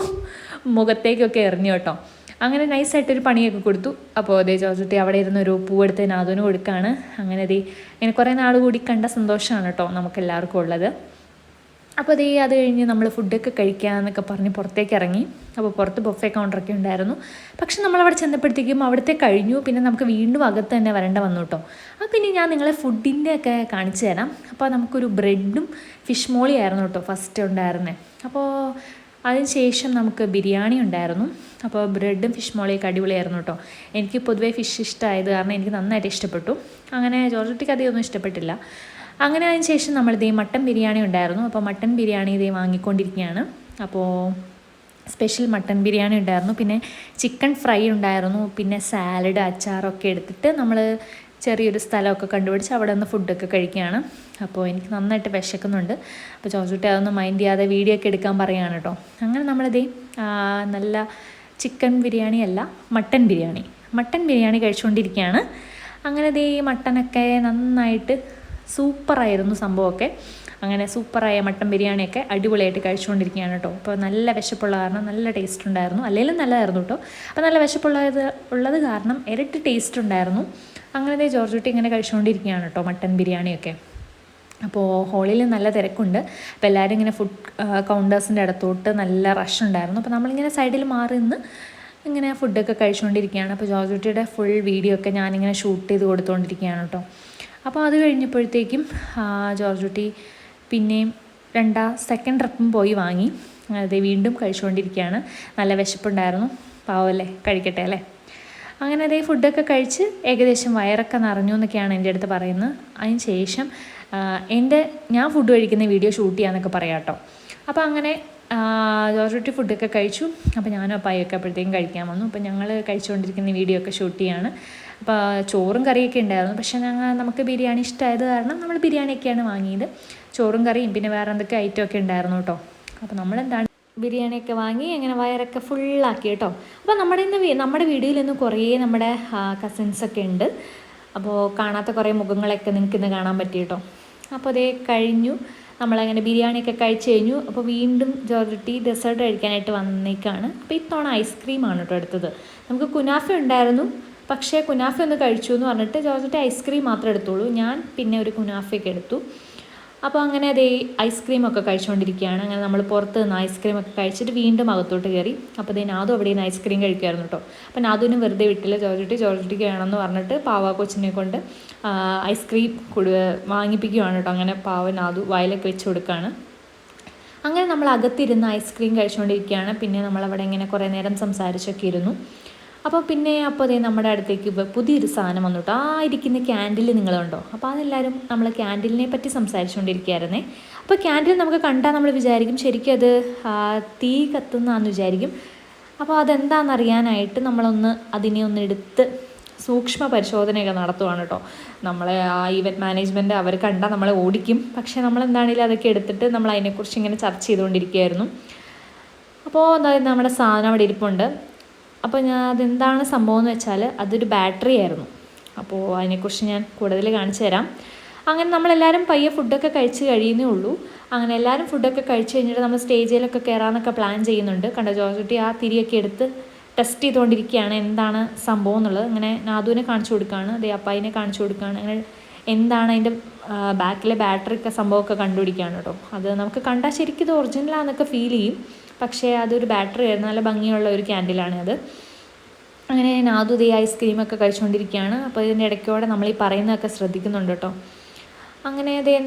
S1: മുഖത്തേക്കൊക്കെ എറിഞ്ഞു കേട്ടോ. അങ്ങനെ നൈസായിട്ടൊരു പണിയൊക്കെ കൊടുത്തു. അപ്പോൾ ജോർജുട്ടി അവിടെ ഇരുന്നൊരു പൂവെടുത്ത് നാദുവിന് കൊടുക്കുകയാണ്. അങ്ങനെ ഇങ്ങനെ കുറേ നാൾ കൂടി കണ്ട സന്തോഷമാണ് കേട്ടോ നമുക്കെല്ലാവർക്കും ഉള്ളത്. അപ്പോൾ അത് കഴിഞ്ഞ് നമ്മൾ ഫുഡൊക്കെ കഴിക്കാമെന്നൊക്കെ പറഞ്ഞ് പുറത്തേക്ക് ഇറങ്ങി. അപ്പോൾ പുറത്ത് ബൊഫേ കൗണ്ടറൊക്കെ ഉണ്ടായിരുന്നു. പക്ഷെ നമ്മളവിടെ ചെന്നപ്പോഴത്തേക്കും അവിടുത്തെ കഴിഞ്ഞു. പിന്നെ നമുക്ക് വീണ്ടും അകത്ത് തന്നെ വരേണ്ട വന്നു കേട്ടോ. അപ്പോൾ ഇനി ഞാൻ നിങ്ങളെ ഫുഡിൻ്റെ ഒക്കെ കാണിച്ചു തരാം. അപ്പോൾ നമുക്കൊരു ബ്രെഡും ഫിഷ് മോളി ആയിരുന്നു കേട്ടോ ഫസ്റ്റ് ഉണ്ടായിരുന്നത്. അപ്പോൾ അതിന് ശേഷം നമുക്ക് ബിരിയാണി ഉണ്ടായിരുന്നു. അപ്പോൾ ബ്രെഡും ഫിഷ് മോളിയൊക്കെ അടിപൊളിയായിരുന്നു കേട്ടോ. എനിക്ക് പൊതുവേ ഫിഷ് ഇഷ്ടമായത് കാരണം എനിക്ക് നന്നായിട്ട് ഇഷ്ടപ്പെട്ടു. അങ്ങനെ ജോർജുട്ടിക്ക് അധികമൊന്നും ഇഷ്ടപ്പെട്ടില്ല. അങ്ങനെ അതിന് ശേഷം നമ്മൾ മട്ടൻ ബിരിയാണി ഉണ്ടായിരുന്നു. അപ്പോൾ മട്ടൻ ബിരിയാണി വാങ്ങിക്കൊണ്ടിരിക്കുകയാണ്. അപ്പോൾ സ്പെഷ്യൽ മട്ടൻ ബിരിയാണി ഉണ്ടായിരുന്നു. പിന്നെ ചിക്കൻ ഫ്രൈ ഉണ്ടായിരുന്നു. പിന്നെ സാലഡ് അച്ചാറൊക്കെ എടുത്തിട്ട് നമ്മൾ ചെറിയൊരു സ്ഥലമൊക്കെ കണ്ടുപിടിച്ച് അവിടെ നിന്ന് ഫുഡൊക്കെ കഴിക്കുകയാണ്. അപ്പോൾ എനിക്ക് നന്നായിട്ട് വിശക്കുന്നുണ്ട്. അപ്പോൾ ജോർജുട്ടി അതൊന്നും മൈൻഡ് ചെയ്യാതെ വീഡിയോ ഒക്കെ എടുക്കാൻ പറയുകയാണ് കേട്ടോ. അങ്ങനെ നല്ല ചിക്കൻ ബിരിയാണി അല്ല മട്ടൻ ബിരിയാണി കഴിച്ചുകൊണ്ടിരിക്കുകയാണ്. അങ്ങനെ മട്ടനൊക്കെ നന്നായിട്ട് സൂപ്പറായിരുന്നു സംഭവമൊക്കെ. അങ്ങനെ സൂപ്പറായ മട്ടൻ ബിരിയാണിയൊക്കെ അടിപൊളിയായിട്ട് കഴിച്ചുകൊണ്ടിരിക്കുകയാണ് കേട്ടോ. അപ്പോൾ നല്ല വിശപ്പുള്ള കാരണം നല്ല ടേസ്റ്റ് ഉണ്ടായിരുന്നു. അല്ലെങ്കിലും നല്ലതായിരുന്നു കേട്ടോ. അപ്പോൾ നല്ല വിശപ്പുള്ളത് കാരണം ഇരട്ടി ടേസ്റ്റ് ഉണ്ടായിരുന്നു. അങ്ങനെ ജോർജുട്ടി ഇങ്ങനെ കഴിച്ചുകൊണ്ടിരിക്കുകയാണ് കേട്ടോ മട്ടൻ ബിരിയാണിയൊക്കെ. അപ്പോൾ ഹോളിൽ നല്ല തിരക്കുണ്ട്. അപ്പോൾ എല്ലാവരും ഇങ്ങനെ ഫുഡ് കൗണ്ടേഴ്സിൻ്റെ അടുത്തോട്ട് നല്ല റഷ് ഉണ്ടായിരുന്നു. അപ്പോൾ നമ്മളിങ്ങനെ സൈഡിൽ മാറി നിന്ന് ഇങ്ങനെ ഫുഡൊക്കെ കഴിച്ചുകൊണ്ടിരിക്കുകയാണ്. അപ്പോൾ ജോർജുട്ടിയുടെ ഫുൾ വീഡിയോ ഒക്കെ ഞാനിങ്ങനെ ഷൂട്ട് ചെയ്ത് കൊടുത്തുകൊണ്ടിരിക്കുകയാണ് കേട്ടോ. അപ്പോൾ അത് കഴിഞ്ഞപ്പോഴത്തേക്കും ജോർജ് കുട്ടി പിന്നെയും സെക്കൻഡ് ട്രിപ്പും പോയി വാങ്ങി. അത് വീണ്ടും കഴിച്ചുകൊണ്ടിരിക്കുകയാണ്. നല്ല വിശപ്പുണ്ടായിരുന്നു, പാവമല്ലേ, കഴിക്കട്ടെ അല്ലേ. അങ്ങനെ അതേ ഫുഡൊക്കെ കഴിച്ച് ഏകദേശം വയറൊക്കെ നിറഞ്ഞു എന്നൊക്കെയാണ് എൻ്റെ അടുത്ത് പറയുന്നത്. അതിന് ശേഷം ഞാൻ ഫുഡ് കഴിക്കുന്ന വീഡിയോ ഷൂട്ട് ചെയ്യാമെന്നൊക്കെ പറയാം കേട്ടോ. അപ്പോൾ അങ്ങനെ ജോർജ് കുട്ടി ഫുഡൊക്കെ കഴിച്ചു. അപ്പോൾ ഞാനും അപ്പായൊക്കെ അപ്പോഴത്തേക്കും കഴിക്കാൻ വന്നു. അപ്പോൾ ഞങ്ങൾ കഴിച്ചുകൊണ്ടിരിക്കുന്ന വീഡിയോ ഒക്കെ ഷൂട്ട് ചെയ്യാണ്. അപ്പോൾ ചോറും കറിയൊക്കെ ഉണ്ടായിരുന്നു. പക്ഷേ നമുക്ക് ബിരിയാണി ഇഷ്ടമായത് കാരണം നമ്മൾ ബിരിയാണിയൊക്കെയാണ് വാങ്ങിയത്. ചോറും കറിയും പിന്നെ വേറെ എന്തൊക്കെ ഐറ്റമൊക്കെ ഉണ്ടായിരുന്നു കേട്ടോ. അപ്പോൾ നമ്മളെന്താണ് ബിരിയാണിയൊക്കെ വാങ്ങി അങ്ങനെ വയറൊക്കെ ഫുള്ളാക്കി കേട്ടോ. അപ്പോൾ നമ്മുടെ വീഡിയോയിൽ നിന്ന് കുറേ നമ്മുടെ കസിൻസൊക്കെ ഉണ്ട്. അപ്പോൾ കാണാത്ത കുറേ മുഖങ്ങളൊക്കെ നിങ്ങൾക്ക് ഇന്ന് കാണാൻ പറ്റി കേട്ടോ. അപ്പോൾ അതേ കഴിഞ്ഞു, നമ്മളങ്ങനെ ബിരിയാണിയൊക്കെ കഴിച്ച് കഴിഞ്ഞു. അപ്പോൾ വീണ്ടും ജോർജ് കുട്ടി ഡെസേർട്ട് കഴിക്കാനായിട്ട് വന്നേക്കാണ്. അപ്പോൾ ഇത്തവണ ഐസ്ക്രീമാണ് കേട്ടോ എടുത്തത്. നമുക്ക് കുനാഫ ഉണ്ടായിരുന്നു, പക്ഷേ കുനാഫ ഒന്ന് കഴിച്ചു എന്ന് പറഞ്ഞിട്ട് ജോർജ് കുട്ടി ഐസ്ക്രീം മാത്രമേ എടുത്തുള്ളൂ. ഞാൻ പിന്നെ ഒരു കുനാഫയൊക്കെ എടുത്തു. അപ്പോൾ അങ്ങനെ അതേ ഐസ്ക്രീമൊക്കെ കഴിച്ചുകൊണ്ടിരിക്കുകയാണ്. അങ്ങനെ നമ്മൾ പുറത്ത് നിന്ന് ഐസ്ക്രീമൊക്കെ കഴിച്ചിട്ട് വീണ്ടും അകത്തോട്ട് കയറി. അപ്പോൾ നാദു അവിടെ നിന്ന് ഐസ്ക്രീം കഴിക്കുമായിരുന്നു കേട്ടോ. അപ്പോൾ നാദുവിനും വെറുതെ വിട്ടില്ല. ജോർജ് കുട്ടിക്ക് വേണമെന്ന് പറഞ്ഞിട്ട് പാവ കൊച്ചിനെ കൊണ്ട് ഐസ്ക്രീം വാങ്ങിപ്പിക്കുകയാണ് കേട്ടോ. അങ്ങനെ പാവ നാദു വായിലൊക്കെ വെച്ച് കൊടുക്കുകയാണ്. അങ്ങനെ നമ്മൾ അകത്തിരുന്ന് ഐസ്ക്രീം കഴിച്ചുകൊണ്ടിരിക്കുകയാണ്. പിന്നെ നമ്മളവിടെ ഇങ്ങനെ കുറേ നേരം സംസാരിച്ചൊക്കെ ഇരുന്നു. അപ്പോൾ നമ്മുടെ അടുത്തേക്ക് പുതിയൊരു സാധനം വന്നു കേട്ടോ. ഇരിക്കുന്ന ക്യാൻഡിൽ നിങ്ങൾ കണ്ടോ? അപ്പോൾ അതെല്ലാവരും നമ്മൾ ക്യാൻഡിലിനെ പറ്റി സംസാരിച്ചുകൊണ്ടിരിക്കുകയായിരുന്നേ. അപ്പോൾ ക്യാൻഡിൽ നമുക്ക് കണ്ടാൽ നമ്മൾ വിചാരിക്കും ശരിക്കും അത് തീ കത്തുന്നതാണെന്ന് വിചാരിക്കും. അപ്പോൾ അതെന്താണെന്നറിയാനായിട്ട് അതിനെ ഒന്ന് എടുത്ത് സൂക്ഷ്മ പരിശോധനയൊക്കെ നടത്തുവാണ് കേട്ടോ. നമ്മളെ ഈവൻറ്റ് മാനേജ്മെൻറ്റ് അവർ കണ്ടാൽ നമ്മളെ ഓടിക്കും. പക്ഷേ നമ്മളെന്താണെങ്കിലും അതൊക്കെ എടുത്തിട്ട് നമ്മൾ അതിനെക്കുറിച്ച് ഇങ്ങനെ ചർച്ച ചെയ്തുകൊണ്ടിരിക്കുകയായിരുന്നു. അപ്പോൾ നമ്മുടെ സാധനം അവിടെ ഇരിപ്പുണ്ട്. അപ്പോൾ അതെന്താണ് സംഭവം എന്ന് വെച്ചാൽ അതൊരു ബാറ്ററി ആയിരുന്നു. അപ്പോൾ അതിനെക്കുറിച്ച് ഞാൻ കൂടുതൽ കാണിച്ചു തരാം. അങ്ങനെ നമ്മളെല്ലാവരും പയ്യെ ഫുഡൊക്കെ കഴിച്ച് കഴിയുന്നേ ഉള്ളൂ. അങ്ങനെ എല്ലാവരും ഫുഡൊക്കെ കഴിച്ച് കഴിഞ്ഞിട്ട് നമ്മൾ സ്റ്റേജിലൊക്കെ കയറാമെന്നൊക്കെ പ്ലാൻ ചെയ്യുന്നുണ്ട്. കണ്ടോ, ജോർജ് കുട്ടി ആ തിരിയൊക്കെ എടുത്ത് ടെസ്റ്റ് ചെയ്തുകൊണ്ടിരിക്കുകയാണ് എന്താണ് സംഭവം എന്നുള്ളത്. അങ്ങനെ നാദുവിനെ കാണിച്ചു കൊടുക്കുകയാണ്, അപ്പായിനെ കാണിച്ചു കൊടുക്കുകയാണ്. അങ്ങനെ എന്താണ് അതിൻ്റെ ബാക്കിലെ ബാറ്ററിയൊക്കെ സംഭവമൊക്കെ കണ്ടുപിടിക്കുകയാണ് കേട്ടോ. അത് നമുക്ക് കണ്ടാൽ ശരിക്കും ഇത് ഒറിജിനലാണെന്നൊക്കെ ഫീൽ ചെയ്യും. പക്ഷേ അതൊരു ബാറ്ററി ആയിരുന്നു, നല്ല ഭംഗിയുള്ള ഒരു ക്യാൻഡിലാണ് അത്. അങ്ങനെ നാദു ഐസ്ക്രീമൊക്കെ കഴിച്ചുകൊണ്ടിരിക്കുകയാണ്. അപ്പോൾ ഇതിൻ്റെ ഇടയ്ക്കോടെ നമ്മൾ ഈ പറയുന്നതൊക്കെ ശ്രദ്ധിക്കുന്നുണ്ട് കേട്ടോ. അങ്ങനെ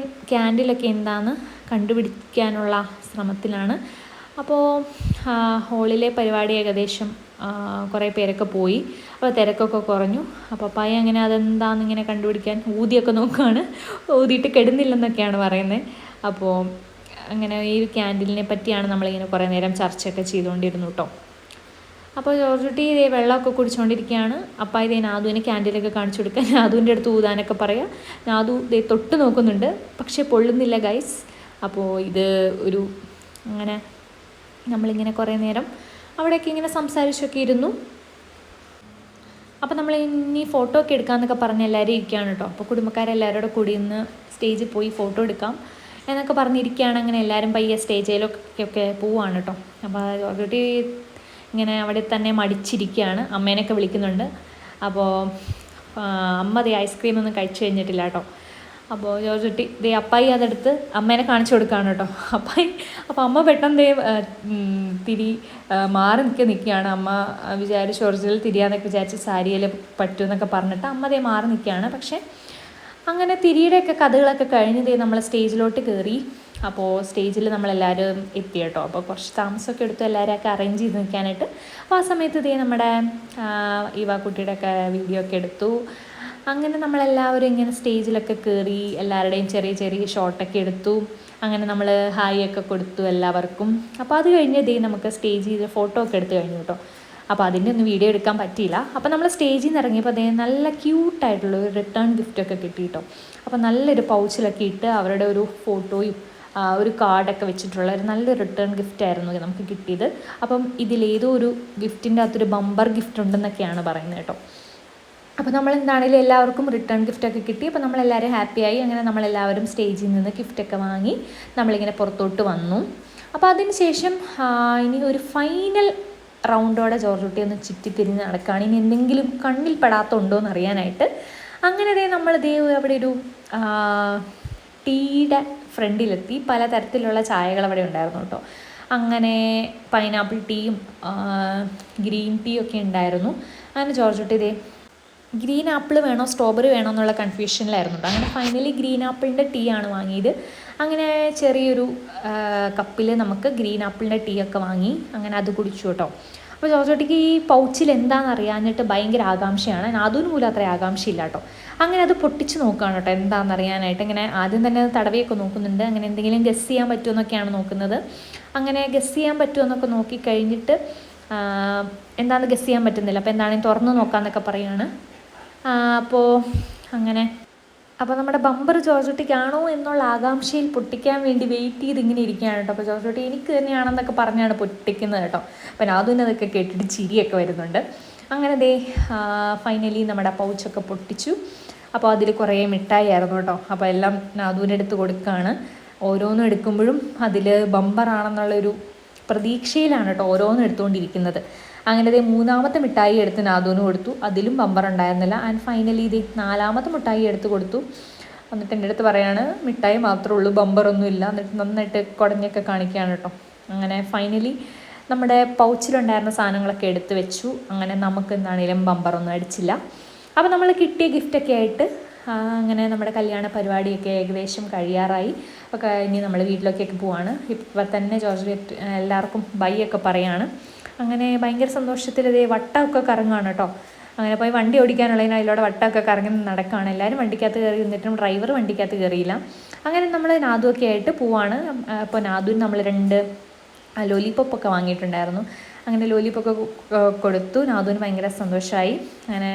S1: ക്യാൻഡിലൊക്കെ എന്താണെന്ന് കണ്ടുപിടിക്കാനുള്ള ശ്രമത്തിലാണ്. അപ്പോൾ ഹോളിലെ പരിപാടി ഏകദേശം കുറേ പേരൊക്കെ പോയി. അപ്പോൾ തിരക്കൊക്കെ കുറഞ്ഞു. അപ്പോൾ പയ്യ അങ്ങനെ അതെന്താണെന്ന് ഇങ്ങനെ കണ്ടുപിടിക്കാൻ ഊതിയൊക്കെ നോക്കുകയാണ്. ഊതിയിട്ട് കെടുന്നില്ലെന്നൊക്കെയാണ് പറയുന്നത്. അപ്പോൾ അങ്ങനെ ഈ ക്യാൻഡിലിനെ പറ്റിയാണ് നമ്മളിങ്ങനെ കുറേ നേരം ചർച്ചയൊക്കെ ചെയ്തുകൊണ്ടിരുന്നു കേട്ടോ. അപ്പോൾ ജോർജ് കുട്ടി വെള്ളമൊക്കെ കുടിച്ചുകൊണ്ടിരിക്കുകയാണ്. അപ്പോൾ നാദുവിന് ക്യാൻഡിലൊക്കെ കാണിച്ചു കൊടുക്കാൻ, നാദുവിൻ്റെ അടുത്ത് ഊതാനൊക്കെ പറയുക. നാദു തൊട്ട് നോക്കുന്നുണ്ട്, പക്ഷേ പൊള്ളുന്നില്ല ഗൈസ്. അപ്പോൾ ഇത് അങ്ങനെ നമ്മളിങ്ങനെ കുറേ നേരം അവിടെയൊക്കെ ഇങ്ങനെ സംസാരിച്ചൊക്കെ ഇരുന്നു. അപ്പോൾ നമ്മൾ ഇനി ഫോട്ടോ ഒക്കെ എടുക്കാമെന്നൊക്കെ പറഞ്ഞ് എല്ലാവരും ഇരിക്കുകയാണ് കേട്ടോ. അപ്പോൾ കുടുംബക്കാരെല്ലാവരോടും കൂടി ഇന്ന് സ്റ്റേജിൽ പോയി ഫോട്ടോ എടുക്കാം എന്നൊക്കെ പറഞ്ഞിരിക്കുകയാണ്. അങ്ങനെ എല്ലാവരും പയ്യെ സ്റ്റേജിലൊക്കെ പോവുകയാണ് കേട്ടോ. അപ്പോൾ ജോർജ് കുട്ടി ഇങ്ങനെ അവിടെ തന്നെ മടിച്ചിരിക്കുകയാണ്. അമ്മേനൊക്കെ വിളിക്കുന്നുണ്ട്. അപ്പോൾ അമ്മ ഐസ്ക്രീമൊന്നും കഴിച്ചു കഴിഞ്ഞിട്ടില്ല കേട്ടോ. അപ്പോൾ ജോർജ് കുട്ടി അപ്പായി അതെടുത്ത് അമ്മേനെ കാണിച്ചു കൊടുക്കുകയാണ് കേട്ടോ. അപ്പോൾ അമ്മ പെട്ടെന്ന് തിരി മാറി നിൽക്കുകയാണ്. അമ്മ വിചാരിച്ച് ഒറിജിനൽ തിരിയാന്നൊക്കെ വിചാരിച്ച് സാരിയിൽ പറ്റുമെന്നൊക്കെ പറഞ്ഞിട്ട് അമ്മ മാറി നിൽക്കുകയാണ്. പക്ഷേ അങ്ങനെ തിരിയുടെയൊക്കെ കഥകളൊക്കെ കഴിഞ്ഞ് നമ്മൾ സ്റ്റേജിലോട്ട് കയറി. അപ്പോൾ സ്റ്റേജിൽ നമ്മളെല്ലാവരും എത്തി കേട്ടോ. അപ്പോൾ കുറച്ച് താമസമൊക്കെ എടുത്തു എല്ലാവരെയൊക്കെ അറേഞ്ച് ചെയ്ത് നിൽക്കാനായിട്ട്. അപ്പോൾ ആ സമയത്ത് നമ്മുടെ കുട്ടിയുടെയൊക്കെ വീഡിയോ ഒക്കെ എടുത്തു. അങ്ങനെ നമ്മളെല്ലാവരും ഇങ്ങനെ സ്റ്റേജിലൊക്കെ കയറി എല്ലാവരുടെയും ചെറിയ ചെറിയ ഷോട്ടൊക്കെ എടുത്തു. അങ്ങനെ നമ്മൾ ഹായ് ഒക്കെ കൊടുത്തു എല്ലാവർക്കും. അപ്പോൾ അത് കഴിഞ്ഞ് നമുക്ക് സ്റ്റേജിൽ ഫോട്ടോ ഒക്കെ എടുത്ത് കഴിഞ്ഞു കേട്ടോ. അപ്പോൾ അതിൻ്റെ ഒന്നും വീഡിയോ എടുക്കാൻ പറ്റിയില്ല. അപ്പോൾ നമ്മൾ സ്റ്റേജിൽ നിന്ന് ഇറങ്ങിയപ്പോൾ നല്ല ക്യൂട്ടായിട്ടുള്ള ഒരു റിട്ടേൺ ഗിഫ്റ്റൊക്കെ കിട്ടി കേട്ടോ. അപ്പോൾ നല്ലൊരു പൗച്ചിലൊക്കെ ഇട്ട് അവരുടെ ഒരു ഫോട്ടോയും ഒരു കാർഡൊക്കെ വെച്ചിട്ടുള്ള ഒരു നല്ലൊരു റിട്ടേൺ ഗിഫ്റ്റായിരുന്നു നമുക്ക് കിട്ടിയത്. അപ്പം ഇതിലേതോ ഒരു ഗിഫ്റ്റിൻ്റെ അകത്തൊരു ബമ്പർ ഗിഫ്റ്റ് ഉണ്ടെന്നൊക്കെയാണ് പറയുന്നത് കേട്ടോ. അപ്പോൾ നമ്മളെന്താണെങ്കിലും എല്ലാവർക്കും റിട്ടേൺ ഗിഫ്റ്റൊക്കെ കിട്ടി. അപ്പോൾ നമ്മളെല്ലാവരും ഹാപ്പിയായി. അങ്ങനെ നമ്മളെല്ലാവരും സ്റ്റേജിൽ നിന്ന് ഗിഫ്റ്റൊക്കെ വാങ്ങി നമ്മളിങ്ങനെ പുറത്തോട്ട് വന്നു. അപ്പോൾ അതിന് ശേഷം ഇനി ഒരു ഫൈനൽ റൗണ്ടോടെ ജോർജ് കുട്ടി ഒന്ന് ചുറ്റിത്തിരിഞ്ഞ് നടക്കുകയാണ്. ഇനി എന്തെങ്കിലും കണ്ണിൽ പെടാത്തുണ്ടോ എന്ന് അറിയാനായിട്ട്. അങ്ങനെ നമ്മൾ അവിടെ ഒരു ടീയുടെ ഫ്രണ്ടിലെത്തി. പലതരത്തിലുള്ള ചായകൾ അവിടെ ഉണ്ടായിരുന്നു കേട്ടോ. അങ്ങനെ പൈനാപ്പിൾ ടീയും ഗ്രീൻ ടീ ഒക്കെ ഉണ്ടായിരുന്നു. അങ്ങനെ ജോർജ് കുട്ടി ഗ്രീൻ ആപ്പിൾ വേണോ സ്ട്രോബെറി വേണോ എന്നുള്ള കൺഫ്യൂഷനിലായിരുന്നു കേട്ടോ. അങ്ങനെ ഫൈനലി ഗ്രീൻ ആപ്പിളിൻ്റെ ടീ ആണ് വാങ്ങിയത്. അങ്ങനെ ചെറിയൊരു കപ്പിൽ നമുക്ക് ഗ്രീൻ ആപ്പിളിൻ്റെ ടീ ഒക്കെ വാങ്ങി അങ്ങനെ അത് കുടിച്ചു കേട്ടോ. അപ്പോൾ ജോർജോട്ടിക്ക് ഈ പൗച്ചിൽ എന്താണെന്ന് അറിയാഞ്ഞിട്ട് ഭയങ്കര ആകാംക്ഷയാണ്. അതിന് പോലും അത്ര ആകാംക്ഷയില്ല കേട്ടോ. അങ്ങനെ അത് പൊട്ടിച്ച് നോക്കുകയാണ് കേട്ടോ എന്താണെന്ന് അറിയാനായിട്ട്. ഇങ്ങനെ ആദ്യം തന്നെ തടവിയൊക്കെ നോക്കുന്നുണ്ട്. അങ്ങനെ എന്തെങ്കിലും ഗസ് ചെയ്യാൻ പറ്റുമെന്നൊക്കെയാണ് നോക്കുന്നത്. അങ്ങനെ ഗസ് ചെയ്യാൻ പറ്റുമെന്നൊക്കെ നോക്കി കഴിഞ്ഞിട്ട് എന്താണെന്ന് ഗസ് ചെയ്യാൻ പറ്റുന്നില്ല. അപ്പോൾ എന്താണെങ്കിൽ തുറന്ന് നോക്കാമെന്നൊക്കെ പറയുകയാണ്. അപ്പോൾ അങ്ങനെ അപ്പോൾ നമ്മുടെ ബമ്പർ ജോർജോട്ടിക്കാണോ എന്നുള്ള ആകാംക്ഷയിൽ പൊട്ടിക്കാൻ വേണ്ടി വെയിറ്റ് ചെയ്ത് ഇങ്ങനെ ഇരിക്കുകയാണ് കേട്ടോ. അപ്പോൾ ജോർജോട്ടി എനിക്ക് തന്നെയാണെന്നൊക്കെ പറഞ്ഞാണ് പൊട്ടിക്കുന്നത് കേട്ടോ. അപ്പോൾ അതും അതൊക്കെ കേട്ടിട്ട് ചിരിയൊക്കെ വരുന്നുണ്ട്. അങ്ങനെ ഫൈനലി നമ്മുടെ പൗച്ചൊക്കെ പൊട്ടിച്ചു. അപ്പോൾ അതിൽ കുറേ മിഠായി ആയിരുന്നു കേട്ടോ. അപ്പോൾ എല്ലാം നാദൂനെടുത്ത് കൊടുക്കുകയാണ്. ഓരോന്നും എടുക്കുമ്പോഴും അതിൽ ബമ്പറാണെന്നുള്ളൊരു പ്രതീക്ഷയിലാണ് കേട്ടോ ഓരോന്നും എടുത്തുകൊണ്ടിരിക്കുന്നത്. അങ്ങനെ മൂന്നാമത്തെ മിഠായി എടുത്ത് നാദൂന് കൊടുത്തു. അതിലും ബമ്പർ ഉണ്ടായിരുന്നില്ല. ആൻഡ് ഫൈനലി നാലാമത്തെ മിഠായി എടുത്ത് കൊടുത്തു. എന്നിട്ട് എൻ്റെ അടുത്ത് പറയാണ് മിഠായി മാത്രമേ ഉള്ളൂ, ബമ്പറൊന്നും ഇല്ല. എന്നിട്ട് നന്നായിട്ട് കുടഞ്ഞൊക്കെ കാണിക്കുകയാണ് കേട്ടോ. അങ്ങനെ ഫൈനലി നമ്മുടെ പൗച്ചിലുണ്ടായിരുന്ന സാധനങ്ങളൊക്കെ എടുത്ത് വെച്ചു. അങ്ങനെ നമുക്ക് എന്താണെങ്കിലും ബമ്പറൊന്നും അടിച്ചില്ല. അപ്പോൾ നമ്മൾ കിട്ടിയ ഗിഫ്റ്റൊക്കെ ആയിട്ട് അങ്ങനെ നമ്മുടെ കല്യാണ പരിപാടിയൊക്കെ ഏകദേശം കഴിയാറായി. അപ്പോൾ ഇനി നമ്മൾ വീട്ടിലേക്കൊക്കെ പോവാണ്. ഇപ്പം തന്നെ ജോർജ് എല്ലാവർക്കും ബൈ ഒക്കെ പറയാണ്. അങ്ങനെ ഭയങ്കര സന്തോഷത്തിൽ വട്ടമൊക്കെ കറങ്ങുകയാണ് കേട്ടോ. അങ്ങനെ പോയി വണ്ടി ഓടിക്കാനുള്ളതിന് അതിലൂടെ വട്ടമൊക്കെ കറങ്ങി നടക്കുകയാണ്. എല്ലാവരും വണ്ടിക്കകത്ത് കയറി നിന്നിട്ടും ഡ്രൈവർ വണ്ടിക്കകത്ത് കയറിയില്ല. അങ്ങനെ നമ്മൾ നാദുവൊക്കെ ആയിട്ട് പോവാണ്. അപ്പോൾ നാദുവിന് നമ്മൾ 2 ലോലിപോപ്പൊക്കെ വാങ്ങിയിട്ടുണ്ടായിരുന്നു. അങ്ങനെ ലോലിപ്പൊക്കെ കൊടുത്തു. നാദുവിന് ഭയങ്കര സന്തോഷമായി. അങ്ങനെ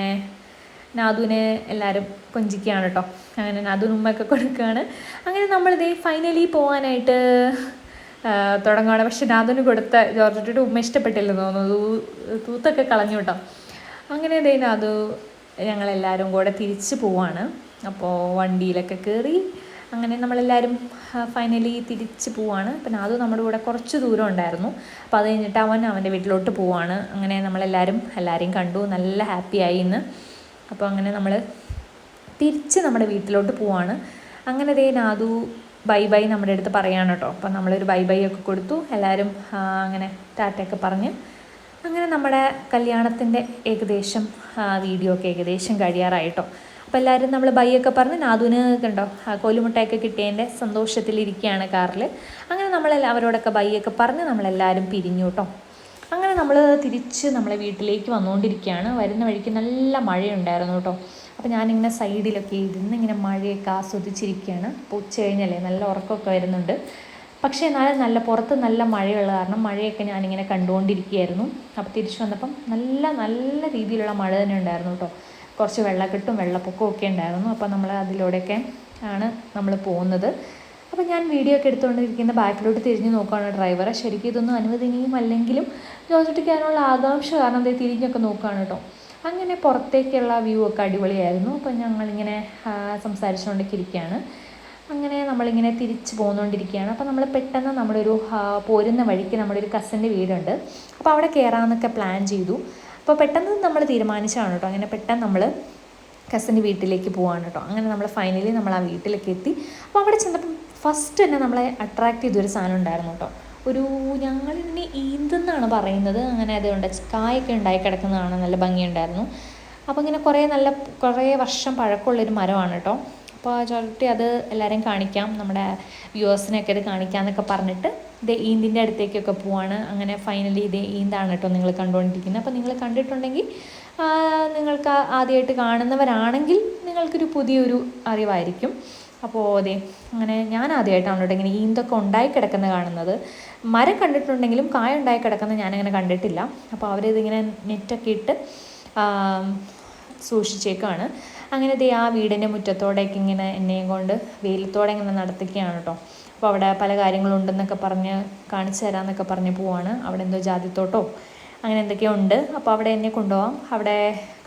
S1: നാദുവിനെ എല്ലാവരും കൊഞ്ചിക്കുകയാണ് കേട്ടോ. അങ്ങനെ നാദുവിന് ഉമ്മയൊക്കെ കൊടുക്കുകയാണ്. അങ്ങനെ നമ്മളിതേ ഫൈനലി പോകാനായിട്ട് തുടങ്ങുകയാണ്. പക്ഷെ നാദുവിന് കൊടുത്ത ജോർജോട്ടിയുടെ ഉമ്മ ഇഷ്ടപ്പെട്ടില്ലെന്ന് തോന്നുന്നു. തൂത്തൊക്കെ കളഞ്ഞു കേട്ടോ. അങ്ങനെ നാദു ഞങ്ങളെല്ലാവരും കൂടെ തിരിച്ച് പോവാണ്. അപ്പോൾ വണ്ടിയിലൊക്കെ കയറി അങ്ങനെ നമ്മളെല്ലാവരും ഫൈനലി തിരിച്ച് പോവാണ്. അപ്പം നാദു നമ്മുടെ കൂടെ കുറച്ച് ദൂരം ഉണ്ടായിരുന്നു. അപ്പോൾ അത് കഴിഞ്ഞിട്ട് അവൻ്റെ വീട്ടിലോട്ട് പോവാണ്. അങ്ങനെ എല്ലാവരെയും കണ്ടു. നല്ല ഹാപ്പിയായി ഇന്ന്. അപ്പോൾ അങ്ങനെ നമ്മൾ തിരിച്ച് നമ്മുടെ വീട്ടിലോട്ട് പോവാണ്. അങ്ങനെ നാദു ബൈ ബൈ നമ്മുടെ അടുത്ത് പറയാണ് കേട്ടോ. അപ്പം നമ്മളൊരു ബൈ ബൈ ഒക്കെ കൊടുത്തു. എല്ലാവരും അങ്ങനെ ടാറ്റയൊക്കെ പറഞ്ഞ് അങ്ങനെ നമ്മുടെ കല്യാണത്തിൻ്റെ ഏകദേശം വീഡിയോ ഒക്കെ ഏകദേശം കഴിയാറായിട്ടോ. അപ്പോൾ എല്ലാവരും നമ്മൾ ബൈ ഒക്കെ പറഞ്ഞ് നാദുവിന് കണ്ടോ കോലുമുട്ടയൊക്കെ കിട്ടിയതിൻ്റെ സന്തോഷത്തിലിരിക്കുകയാണ് കാറിൽ. അങ്ങനെ അവരോടൊക്കെ ബൈ ഒക്കെ പറഞ്ഞ് നമ്മളെല്ലാവരും പിരിഞ്ഞു കേട്ടോ. അങ്ങനെ നമ്മൾ തിരിച്ച് നമ്മളെ വീട്ടിലേക്ക് വന്നുകൊണ്ടിരിക്കുകയാണ്. വരുന്ന വഴിക്ക് നല്ല മഴയുണ്ടായിരുന്നു കേട്ടോ. അപ്പോൾ ഞാനിങ്ങനെ സൈഡിലൊക്കെ ഇരുന്ന് ഇങ്ങനെ മഴയൊക്കെ ആസ്വദിച്ചിരിക്കുകയാണ്. അപ്പോൾ ഉച്ച കഴിഞ്ഞല്ലേ നല്ല ഉറക്കമൊക്കെ വരുന്നുണ്ട്. പക്ഷേ എന്നാലും പുറത്ത് നല്ല മഴയുള്ള കാരണം മഴയൊക്കെ ഞാനിങ്ങനെ കണ്ടുകൊണ്ടിരിക്കുകയായിരുന്നു. അപ്പോൾ തിരിച്ചു വന്നപ്പം നല്ല രീതിയിലുള്ള മഴ തന്നെ ഉണ്ടായിരുന്നു കേട്ടോ. കുറച്ച് വെള്ളക്കെട്ടും വെള്ളപ്പൊക്കവും ഒക്കെ ഉണ്ടായിരുന്നു. അപ്പോൾ നമ്മൾ അതിലൂടെയൊക്കെ ആണ് നമ്മൾ പോകുന്നത്. അപ്പോൾ ഞാൻ വീഡിയോ ഒക്കെ എടുത്തുകൊണ്ടിരിക്കുന്ന ബാക്കിലോട്ട് തിരിഞ്ഞ് നോക്കുകയാണ് ഡ്രൈവറെ. ശരിക്കും ഇതൊന്നും അനുവദനീയമല്ലെങ്കിലും ജോർജോട്ടിക്ക് അതിനുള്ള ആകാംക്ഷ കാരണം തിരിഞ്ഞൊക്കെ നോക്കുകയാണ് കേട്ടോ. അങ്ങനെ പുറത്തേക്കുള്ള വ്യൂ ഒക്കെ അടിപൊളിയായിരുന്നു. അപ്പോൾ ഞങ്ങളിങ്ങനെ സംസാരിച്ചുകൊണ്ടൊക്കെ ഇരിക്കുകയാണ്. അങ്ങനെ നമ്മളിങ്ങനെ തിരിച്ച് പോന്നുകൊണ്ടിരിക്കുകയാണ്. അപ്പോൾ നമ്മൾ പെട്ടെന്ന് നമ്മളൊരു പോരുന്ന വഴിക്ക് നമ്മുടെ ഒരു കസിൻ്റെ വീടുണ്ട്. അപ്പോൾ അവിടെ കയറാമെന്നൊക്കെ പ്ലാൻ ചെയ്തു. അപ്പോൾ പെട്ടെന്ന് നമ്മൾ തീരുമാനിച്ചതാണ് കേട്ടോ. അങ്ങനെ പെട്ടെന്ന് നമ്മൾ കസിൻ്റെ വീട്ടിലേക്ക് പോവാണ് കേട്ടോ. അങ്ങനെ നമ്മൾ ഫൈനലി നമ്മൾ ആ വീട്ടിലേക്ക് എത്തി. അപ്പോൾ അവിടെ ചെന്നപ്പം ഫസ്റ്റ് തന്നെ നമ്മളെ അട്രാക്റ്റ് ചെയ്തൊരു സാധനം ഉണ്ടായിരുന്നു കേട്ടോ. ഞങ്ങളിതിനെ ഈന്തെന്നാണ് പറയുന്നത്. അങ്ങനെ അതുകൊണ്ട് കായൊക്കെ ഉണ്ടായി കിടക്കുന്നതാണ്. നല്ല ഭംഗിയുണ്ടായിരുന്നു. അപ്പോൾ ഇങ്ങനെ കുറേ വർഷം പഴക്കമുള്ളൊരു മരമാണ് കേട്ടോ. അപ്പോൾ ജോർജോട്ടി അത് എല്ലാവരെയും കാണിക്കാം, നമ്മുടെ വ്യൂവേഴ്സിനെയൊക്കെ ഇത് കാണിക്കാമെന്നൊക്കെ പറഞ്ഞിട്ട് ഈന്തിൻ്റെ അടുത്തേക്കൊക്കെ പോവാണ്. അങ്ങനെ ഫൈനലി ഈന്താണ് കേട്ടോ നിങ്ങൾ കണ്ടുകൊണ്ടിരിക്കുന്നത്. അപ്പോൾ നിങ്ങൾ കണ്ടിട്ടുണ്ടെങ്കിൽ നിങ്ങൾക്ക് ആദ്യമായിട്ട് കാണുന്നവരാണെങ്കിൽ നിങ്ങൾക്കൊരു പുതിയൊരു അറിവായിരിക്കും. അപ്പോൾ അങ്ങനെ ഞാൻ ആദ്യമായിട്ടാണ് കേട്ടോ ഇങ്ങനെ ഈന്തൊക്കെ ഉണ്ടായി കിടക്കുന്നത് കാണുന്നത്. മരം കണ്ടിട്ടുണ്ടെങ്കിലും കായ ഉണ്ടായി കിടക്കുന്നത് ഞാനങ്ങനെ കണ്ടിട്ടില്ല. അപ്പോൾ അവരിതിങ്ങനെ നെറ്റൊക്കെ ഇട്ട് സൂക്ഷിച്ചേക്കാണ്. അങ്ങനെ ആ വീടിൻ്റെ മുറ്റത്തോടേക്ക് ഇങ്ങനെ എന്നെയും കൊണ്ട് വെയിലത്തോടെ ഇങ്ങനെ നടത്തിക്കുകയാണ് കേട്ടോ. അപ്പോൾ അവിടെ പല കാര്യങ്ങളുണ്ടെന്നൊക്കെ പറഞ്ഞ് കാണിച്ചു തരാമെന്നൊക്കെ പറഞ്ഞ് പോവാണ്. അവിടെ എന്തോ ജാതിത്തോട്ടോ അങ്ങനെ എന്തൊക്കെയോ ഉണ്ട്. അപ്പോൾ അവിടെ എന്നെ കൊണ്ടുപോകാം, അവിടെ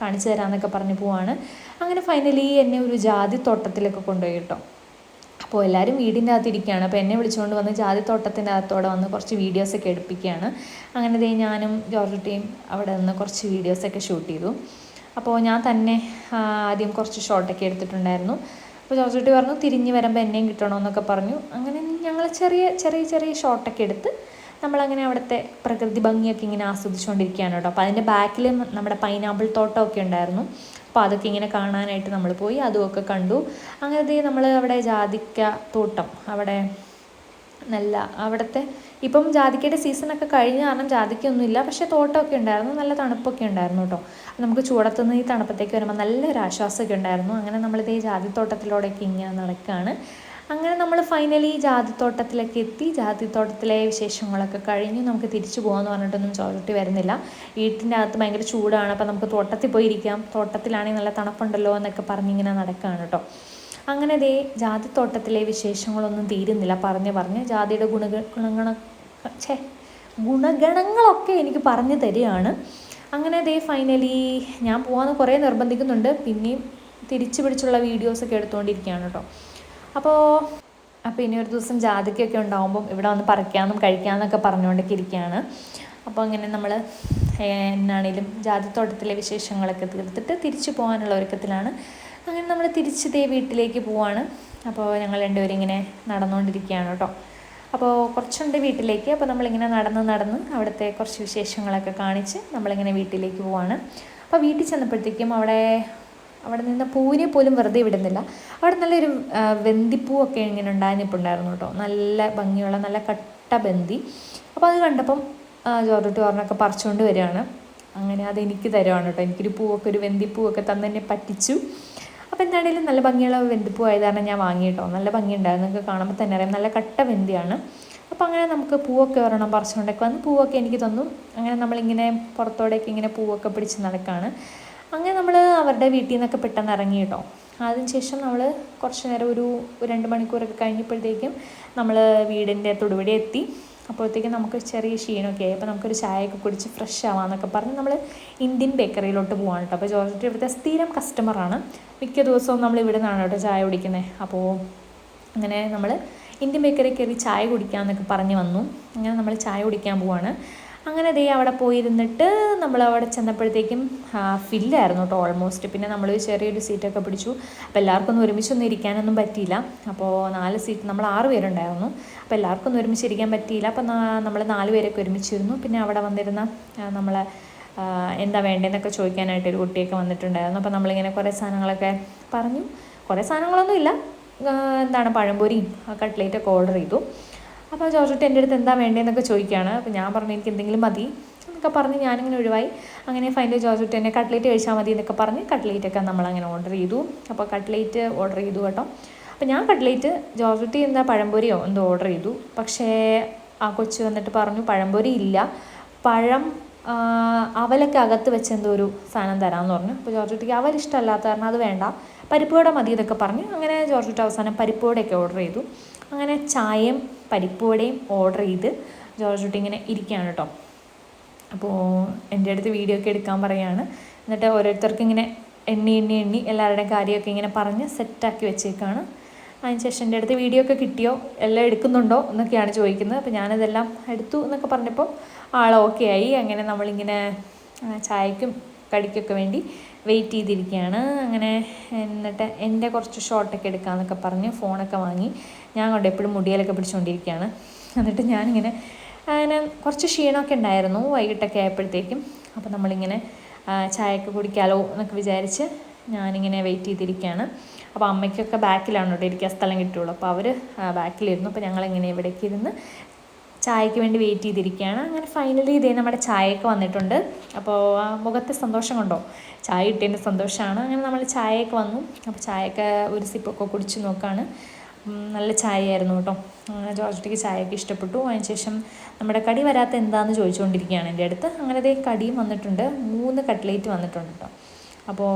S1: കാണിച്ചു തരാമെന്നൊക്കെ പറഞ്ഞ് പോവാണ്. അങ്ങനെ ഫൈനലി എന്നെ ഒരു ജാതിത്തോട്ടത്തിലൊക്കെ കൊണ്ടുപോയി കേട്ടോ. അപ്പോൾ എല്ലാവരും വീടിൻ്റെ അകത്തിരിക്കുകയാണ്. അപ്പോൾ എന്നെ വിളിച്ചുകൊണ്ട് വന്ന് ജാതിത്തോട്ടത്തിൻ്റെ അകത്തോടെ വന്ന് കുറച്ച് വീഡിയോസൊക്കെ എടുപ്പിക്കുകയാണ്. അങ്ങനെ ഞാനും ജോർജോട്ടിയും അവിടെ നിന്ന് കുറച്ച് വീഡിയോസൊക്കെ ഷൂട്ട് ചെയ്തു. അപ്പോൾ ഞാൻ തന്നെ ആദ്യം കുറച്ച് ഷോട്ടൊക്കെ എടുത്തിട്ടുണ്ടായിരുന്നു. അപ്പോൾ ജോർജോട്ടി പറഞ്ഞു തിരിഞ്ഞ് വരുമ്പോൾ എന്നെയും കിട്ടണമെന്നൊക്കെ പറഞ്ഞു. അങ്ങനെ ഞങ്ങൾ ചെറിയ ഷോട്ടൊക്കെ എടുത്ത് നമ്മളങ്ങനെ അവിടുത്തെ പ്രകൃതി ഭംഗിയൊക്കെ ഇങ്ങനെ ആസ്വദിച്ചുകൊണ്ടിരിക്കുകയാണ് കേട്ടോ. അപ്പോൾ അതിൻ്റെ ബാക്കിൽ നമ്മുടെ പൈനാപ്പിൾ തോട്ടമൊക്കെ ഉണ്ടായിരുന്നു. അപ്പോൾ അപ്പോൾ അതൊക്കെ ഇങ്ങനെ കാണാനായിട്ട് നമ്മൾ പോയി, അതുമൊക്കെ കണ്ടു. അങ്ങനത്തെ നമ്മൾ അവിടെ ജാതിക്ക തോട്ടം, അവിടെ നല്ല അവിടുത്തെ ഇപ്പം ജാതിക്കയുടെ സീസണൊക്കെ കഴിഞ്ഞ കാരണം ജാതിക്കൊന്നുമില്ല, പക്ഷേ തോട്ടമൊക്കെ ഉണ്ടായിരുന്നു, നല്ല തണുപ്പൊക്കെ ഉണ്ടായിരുന്നു കേട്ടോ. നമുക്ക് ചൂടത്തുനിന്ന് ഈ തണുപ്പത്തേക്ക് വരുമ്പോൾ നല്ലൊരു ആശ്വാസമൊക്കെ ഉണ്ടായിരുന്നു. അങ്ങനെ നമ്മളിത് ഈ ജാതിത്തോട്ടത്തിലൂടെയൊക്കെ ഇങ്ങനെ നടക്കുകയാണ്. അങ്ങനെ നമ്മൾ ഫൈനലി ജാതിത്തോട്ടത്തിലേക്ക് എത്തി. ജാതിത്തോട്ടത്തിലെ വിശേഷങ്ങളൊക്കെ കഴിഞ്ഞു. നമുക്ക് തിരിച്ചു പോകാമെന്ന് പറഞ്ഞിട്ടൊന്നും ചോദിച്ചിട്ട് വരുന്നില്ല. വീട്ടിൻ്റെ അകത്ത് ഭയങ്കര ചൂടാണ്, അപ്പോൾ നമുക്ക് തോട്ടത്തിൽ പോയി ഇരിക്കാം, തോട്ടത്തിലാണെങ്കിൽ നല്ല തണുപ്പുണ്ടല്ലോ എന്നൊക്കെ പറഞ്ഞിങ്ങനെ നടക്കുകയാണ് കേട്ടോ. അങ്ങനെ ദേ ജാതിത്തോട്ടത്തിലെ വിശേഷങ്ങളൊന്നും തീരുന്നില്ല, പറഞ്ഞ് ജാതിയുടെ ഗുണഗണങ്ങളൊക്കെ എനിക്ക് പറഞ്ഞു തരികയാണ്. അങ്ങനെ ദേ ഫൈനലി ഞാൻ പോകാമെന്ന് കുറേ നിർബന്ധിക്കുന്നുണ്ട്, പിന്നെയും തിരിച്ചു പിടിച്ചുള്ള വീഡിയോസൊക്കെ എടുത്തുകൊണ്ടിരിക്കുകയാണ് കേട്ടോ. അപ്പോൾ ഇനി ഒരു ദിവസം ജാതിക്കൊക്കെ ഉണ്ടാകുമ്പം ഇവിടെ വന്ന് പറിക്കാമെന്നും കഴിക്കാമെന്നൊക്കെ പറഞ്ഞുകൊണ്ടൊക്കെ ഇരിക്കുകയാണ്. അപ്പോൾ അങ്ങനെ നമ്മൾ എന്നാണേലും ജാതിത്തോട്ടത്തിലെ വിശേഷങ്ങളൊക്കെ തീർത്തിട്ട് തിരിച്ചു പോകാനുള്ള ഒരുക്കത്തിലാണ്. അങ്ങനെ നമ്മൾ തിരിച്ച് വീട്ടിലേക്ക് പോവാണ്. അപ്പോൾ ഞങ്ങൾ രണ്ടുപേരും ഇങ്ങനെ നടന്നുകൊണ്ടിരിക്കുകയാണ് കേട്ടോ. അപ്പോൾ കുറച്ചുണ്ട് വീട്ടിലേക്ക്. അപ്പോൾ നമ്മളിങ്ങനെ നടന്ന് അവിടുത്തെ കുറച്ച് വിശേഷങ്ങളൊക്കെ കാണിച്ച് നമ്മളിങ്ങനെ വീട്ടിലേക്ക് പോവാണ്. അപ്പോൾ വീട്ടിൽ ചെന്നപ്പോഴത്തേക്കും അവിടെ നിന്ന് പൂവിനെ പോലും വെറുതെ വിടുന്നില്ല. അവിടെ നല്ലൊരു വെന്തിപ്പൂവൊക്കെ ഇങ്ങനെ ഉണ്ടായിരുന്നിട്ടുണ്ടായിരുന്നു കേട്ടോ, നല്ല ഭംഗിയുള്ള നല്ല കട്ട ബന്തി. അപ്പോൾ അത് കണ്ടപ്പം ജോർജുട്ടി ഓർമ്മയൊക്കെ പറിച്ചുകൊണ്ട് വരികയാണ്. അങ്ങനെ അതെനിക്ക് തരുവാണ് കേട്ടോ. എനിക്കൊരു പൂവൊക്കെ, ഒരു വെന്തിപ്പൂവൊക്കെ തന്നെ പറ്റിച്ചു. അപ്പോൾ എന്താണെങ്കിലും നല്ല ഭംഗിയുള്ള വെന്തിപ്പൂ ആയത് കാരണം ഞാൻ വാങ്ങി കേട്ടോ. നല്ല ഭംഗിയുണ്ടായിരുന്നു, നിങ്ങൾക്ക് കാണുമ്പോൾ തന്നെ അറിയാം, നല്ല കട്ട വെന്തിയാണ്. അപ്പോൾ അങ്ങനെ നമുക്ക് പൂവൊക്കെ ഒരെണ്ണം പറിച്ചുകൊണ്ടൊക്കെ വന്ന് പൂവൊക്കെ എനിക്ക് തന്നു. അങ്ങനെ നമ്മളിങ്ങനെ പുറത്തോടേക്ക് ഇങ്ങനെ പൂവൊക്കെ പിടിച്ച് നടക്കുകയാണ്. അങ്ങനെ നമ്മൾ അവരുടെ വീട്ടിൽ നിന്നൊക്കെ പെട്ടെന്ന് ഇറങ്ങി കേട്ടോ. അതിനുശേഷം നമ്മൾ കുറച്ച് നേരം ഒരു 2 മണിക്കൂറൊക്കെ കഴിഞ്ഞപ്പോഴത്തേക്കും നമ്മൾ വീടിൻ്റെ തൊടുപടി എത്തി. അപ്പോഴത്തേക്കും നമുക്ക് ചെറിയ ക്ഷീണമൊക്കെ ആയി. അപ്പോൾ നമുക്കൊരു ചായയൊക്കെ കുടിച്ച് ഫ്രഷ് ആവാമെന്നൊക്കെ പറഞ്ഞ് നമ്മൾ ഇന്ത്യൻ ബേക്കറിയിലോട്ട് പോകാൻ കേട്ടോ. അപ്പോൾ ജോർജുട്ടി ഇവിടുത്തെ സ്ഥിരം കസ്റ്റമറാണ്, മിക്ക ദിവസവും നമ്മൾ ഇവിടെ നിന്നാണ് കേട്ടോ ചായ കുടിക്കുന്നത്. അപ്പോൾ അങ്ങനെ നമ്മൾ ഇന്ത്യൻ ബേക്കറി കയറി ചായ കുടിക്കാമെന്നൊക്കെ പറഞ്ഞ് വന്നു. അങ്ങനെ നമ്മൾ ചായ കുടിക്കാൻ പോവാണ്. അങ്ങനെ ദേ അവിടെ പോയിരുന്നിട്ട് നമ്മളവിടെ ചെന്നപ്പോഴത്തേക്കും ഫില്ലായിരുന്നു കേട്ടോ ഓൾമോസ്റ്റ്. പിന്നെ നമ്മൾ ചെറിയൊരു സീറ്റൊക്കെ പിടിച്ചു. അപ്പോൾ എല്ലാവർക്കൊന്നും ഒരുമിച്ചൊന്നും ഇരിക്കാനൊന്നും പറ്റിയില്ല. അപ്പോൾ 4 സീറ്റ്, നമ്മൾ 6 പേരുണ്ടായിരുന്നു. അപ്പോൾ എല്ലാവർക്കൊന്നും ഒരുമിച്ച് ഇരിക്കാൻ പറ്റിയില്ല. അപ്പോൾ നമ്മൾ 4 പേരൊക്കെ ഒരുമിച്ചിരുന്നു. പിന്നെ അവിടെ വന്നിരുന്ന നമ്മളെ എന്താ വേണ്ടതെന്നൊക്കെ ചോദിക്കാനായിട്ട് ഒരു കുട്ടിയൊക്കെ വന്നിട്ടുണ്ടായിരുന്നു. അപ്പോൾ നമ്മളിങ്ങനെ കുറേ സാധനങ്ങളൊക്കെ പറഞ്ഞു. കുറേ സാധനങ്ങളൊന്നും ഇല്ല, എന്താണ് പഴംപൊരിയും കട്ട്ലേറ്റൊക്കെ ഓർഡർ ചെയ്തു. അപ്പോൾ ജോർജുട്ടി എൻ്റെ അടുത്ത് എന്താ വേണ്ടതെന്നൊക്കെ ചോദിക്കുകയാണ്. അപ്പോൾ ഞാൻ പറഞ്ഞു എനിക്ക് എന്തെങ്കിലും മതി എന്നൊക്കെ പറഞ്ഞ് ഞാനിങ്ങനെ ഒഴിവായി. അങ്ങനെ ഫൈനൽ ജോർജുട്ടി എന്നെ കട്ട്ലേറ്റ് കഴിച്ചാൽ മതി എന്നൊക്കെ പറഞ്ഞ് കട്ട്ലേറ്റൊക്കെ നമ്മളങ്ങനെ ഓർഡർ ചെയ്തു. അപ്പോൾ കട്ട്ലേറ്റ് ഓർഡർ ചെയ്തു കേട്ടോ. അപ്പോൾ ഞാൻ കട്ട്ലേറ്റ്, ജോർജുട്ടി എന്താ പഴംപൊരിയോ എന്തോ ഓർഡർ ചെയ്തു. പക്ഷേ ആ കൊച്ച് വന്നിട്ട് പറഞ്ഞു പഴംപൊരി ഇല്ല, അവലൊക്കെ അകത്ത് വെച്ച് എന്തോ ഒരു സാധനം തരാമെന്ന് പറഞ്ഞു. അപ്പോൾ ജോർജുട്ടിക്ക് അവൽ ഇഷ്ടമല്ലാത്ത കാരണം അത് വേണ്ട, പരിപ്പുവട മതി എന്നൊക്കെ പറഞ്ഞു. അങ്ങനെ ജോർജുട്ടി അവസാനം പരിപ്പുവടയൊക്കെ ഓർഡർ ചെയ്തു. അങ്ങനെ ചായയും പരിപ്പുവടയും ഓർഡർ ചെയ്ത് ജോർജുട്ടി ഇങ്ങനെ ഇരിക്കുകയാണ് കേട്ടോ. അപ്പോൾ എൻ്റെ അടുത്ത് വീഡിയോ ഒക്കെ എടുക്കാൻ പറയുകയാണ്. എന്നിട്ട് ഓരോരുത്തർക്ക് ഇങ്ങനെ എണ്ണി എല്ലാവരുടെയും കാര്യമൊക്കെ ഇങ്ങനെ പറഞ്ഞ് സെറ്റാക്കി വെച്ചേക്കാണ്. അതിനുശേഷം എൻ്റെ അടുത്ത് വീഡിയോ ഒക്കെ കിട്ടിയോ, എല്ലാം എടുക്കുന്നുണ്ടോ എന്നൊക്കെയാണ് ചോദിക്കുന്നത്. അപ്പോൾ ഞാനിതെല്ലാം എടുത്തു എന്നൊക്കെ പറഞ്ഞപ്പോൾ ആൾ ഓക്കെ ആയി. അങ്ങനെ നമ്മളിങ്ങനെ ചായക്കും കടിക്കൊക്കെ വേണ്ടി വെയിറ്റ് ചെയ്തിരിക്കുകയാണ്. അങ്ങനെ എന്നിട്ട് എൻ്റെ കുറച്ച് ഷോട്ടൊക്കെ എടുക്കാമെന്നൊക്കെ പറഞ്ഞ് ഫോണൊക്കെ വാങ്ങി ഞാൻ കൊണ്ട് എപ്പോഴും മുടിയിലൊക്കെ പിടിച്ചുകൊണ്ടിരിക്കുകയാണ്. എന്നിട്ട് ഞാനിങ്ങനെ അങ്ങനെ കുറച്ച് ക്ഷീണമൊക്കെ ഉണ്ടായിരുന്നു വൈകിട്ടൊക്കെ ആയപ്പോഴത്തേക്കും. അപ്പോൾ നമ്മളിങ്ങനെ ചായയൊക്കെ കുടിക്കാമല്ലോ എന്നൊക്കെ വിചാരിച്ച് ഞാനിങ്ങനെ വെയിറ്റ് ചെയ്തിരിക്കുകയാണ്. അപ്പോൾ അമ്മയ്ക്കൊക്കെ ബാക്കിലാണ് കേട്ടോ ഇരിക്കാൻ സ്ഥലം കിട്ടുള്ളൂ. അപ്പോൾ അവർ ബാക്കിലിരുന്നു. അപ്പോൾ ഞങ്ങളിങ്ങനെ ഇവിടേക്ക് ഇരുന്ന് ചായയ്ക്ക് വേണ്ടി വെയിറ്റ് ചെയ്തിരിക്കുകയാണ്. അങ്ങനെ ഫൈനലി ഇതേ നമ്മുടെ ചായയൊക്കെ വന്നിട്ടുണ്ട്. അപ്പോൾ ആ മുഖത്തെ സന്തോഷം കൊണ്ടോ, ചായ കിട്ടിയതിൻ്റെ സന്തോഷമാണ്. അങ്ങനെ നമ്മൾ ചായയൊക്കെ വന്നു. അപ്പോൾ ചായയൊക്കെ ഒരു സിപ്പൊക്കെ കുടിച്ച് നോക്കുകയാണ്. നല്ല ചായയായിരുന്നു കേട്ടോ. അങ്ങനെ ജോർജുട്ടിക്ക് ചായയൊക്കെ ഇഷ്ടപ്പെട്ടു. അതിനുശേഷം നമ്മുടെ കടി വരാത്ത എന്താണെന്ന് ചോദിച്ചുകൊണ്ടിരിക്കുകയാണ് എൻ്റെ അടുത്ത്. അങ്ങനെ അതേ കടിയും വന്നിട്ടുണ്ട്, 3 കട്ട്ലേറ്റ് വന്നിട്ടുണ്ട് കേട്ടോ. അപ്പോൾ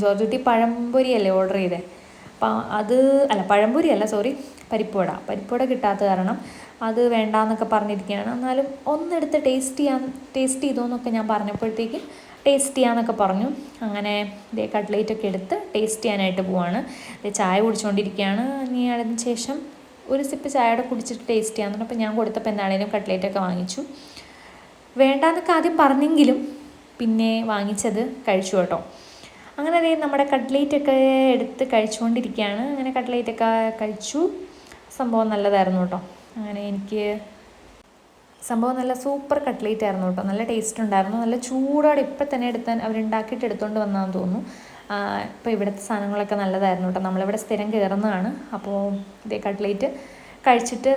S1: ജോർജുട്ടി പഴംപൊരിയല്ലേ ഓർഡർ ചെയ്തേ, അപ്പോൾ പഴംപൊരിയല്ല സോറി, പരിപ്പുവട കിട്ടാത്ത കാരണം അത് വേണ്ടാന്നൊക്കെ പറഞ്ഞിരിക്കുകയാണ്. എന്നാലും ഒന്നെടുത്ത് ടേസ്റ്റ് ചെയ്തോന്നൊക്കെ ഞാൻ പറഞ്ഞപ്പോഴത്തേക്കും ടേസ്റ്റ് ചെയ്യാമെന്നൊക്കെ പറഞ്ഞു. അങ്ങനെ ഇതേ കട്ട്ലേറ്റൊക്കെ എടുത്ത് ടേസ്റ്റ് ചെയ്യാനായിട്ട് പോവാണ്. ചായ കുടിച്ചുകൊണ്ടിരിക്കുകയാണ്. ഇനി അതിന് ശേഷം ഒരു സിപ്പ് ചായയുടെ കുടിച്ചിട്ട് ടേസ്റ്റ് ചെയ്യാമെന്ന് പറഞ്ഞു. അപ്പോൾ ഞാൻ കൊടുത്തപ്പോൾ എന്താണേലും കട്ട്ലേറ്റൊക്കെ വാങ്ങിച്ചു. വേണ്ടാന്നൊക്കെ ആദ്യം പറഞ്ഞെങ്കിലും പിന്നെ വാങ്ങിച്ചത് കഴിച്ചു കേട്ടോ. അങ്ങനെ അതേ നമ്മുടെ കട്ട്ലേറ്റൊക്കെ എടുത്ത് കഴിച്ചുകൊണ്ടിരിക്കുകയാണ്. അങ്ങനെ കട്ട്ലേറ്റൊക്കെ കഴിച്ചു. സംഭവം നല്ലതായിരുന്നു കേട്ടോ. അങ്ങനെ എനിക്ക് സംഭവം നല്ല സൂപ്പർ കട്ട്ലേറ്റ് ആയിരുന്നു കേട്ടോ. നല്ല ടേസ്റ്റ് ഉണ്ടായിരുന്നു. നല്ല ചൂടോടെ ഇപ്പം തന്നെ എടുത്താൽ അവരുണ്ടാക്കിയിട്ട് എടുത്തുകൊണ്ട് വന്നാന്ന് തോന്നുന്നു. ഇപ്പോൾ ഇവിടുത്തെ സാധനങ്ങളൊക്കെ നല്ലതായിരുന്നു കേട്ടോ. നമ്മളിവിടെ സ്ഥിരം കയറുന്നതാണ്. അപ്പോൾ ഇതേ കട്ട്ലേറ്റ് കഴിച്ചിട്ട്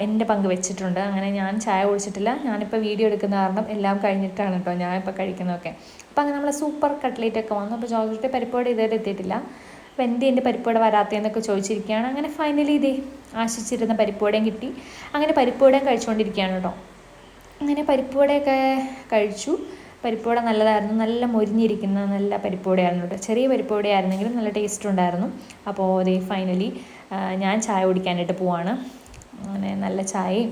S1: എൻ്റെ പങ്ക് വെച്ചിട്ടുണ്ട്. അങ്ങനെ ഞാൻ ചായ കുടിച്ചിട്ടില്ല. ഞാനിപ്പോൾ വീഡിയോ എടുക്കുന്ന കാരണം എല്ലാം കഴിഞ്ഞിട്ടാണ് കേട്ടോ ഞാനിപ്പോൾ കഴിക്കുന്നതൊക്കെ. അപ്പോൾ അങ്ങനെ നമ്മൾ സൂപ്പർ കട്ട്ലേറ്റ് ഒക്കെ വന്നു. അപ്പോൾ ജോർജുട്ടി പരിപ്പോടെ ഇതുവരെ എത്തിയിട്ടില്ല. അപ്പോൾ എൻ്റെ പരിപ്പോടെ വരാത്തതെന്നൊക്കെ ചോദിച്ചിരിക്കുകയാണ്. അങ്ങനെ ഫൈനലി ഇതേ ആശിച്ചിരുന്ന പരിപ്പോടയും കിട്ടി. അങ്ങനെ പരിപ്പോടയും കഴിച്ചുകൊണ്ടിരിക്കുകയാണ് കേട്ടോ. അങ്ങനെ പരിപ്പോടെയൊക്കെ കഴിച്ചു. പരിപ്പോട നല്ലതായിരുന്നു. നല്ല മൊരിഞ്ഞിരിക്കുന്ന നല്ല പരിപ്പോടയായിരുന്നു കേട്ടോ. ചെറിയ പരിപ്പോടയായിരുന്നെങ്കിലും നല്ല ടേസ്റ്റ് ഉണ്ടായിരുന്നു. അപ്പോൾ അതേ ഫൈനലി ഞാൻ ചായ കുടിക്കാനായിട്ട് പോവാണ്. അങ്ങനെ നല്ല ചായയും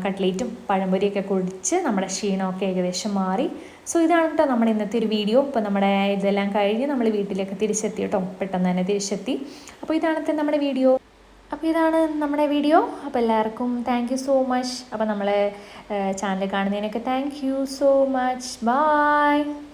S1: കട്ട്ലേറ്റും പഴംപൊരിയൊക്കെ കുടിച്ച് നമ്മുടെ ക്ഷീണമൊക്കെ ഏകദേശം മാറി. സോ ഇതാണ് കേട്ടോ നമ്മുടെ ഇന്നത്തെ ഒരു വീഡിയോ. ഇപ്പോൾ നമ്മുടെ ഇതെല്ലാം കഴിഞ്ഞ് നമ്മൾ വീട്ടിലേക്ക് തിരിച്ചെത്തി കേട്ടോ. പെട്ടെന്ന് തന്നെ തിരിച്ചെത്തി. അപ്പോൾ ഇതാണ് നമ്മുടെ വീഡിയോ. അപ്പോൾ എല്ലാവർക്കും താങ്ക് യു സോ മച്ച്. അപ്പോൾ നമ്മളെ ചാനൽ കാണുന്നതിനൊക്കെ thank you so much. By.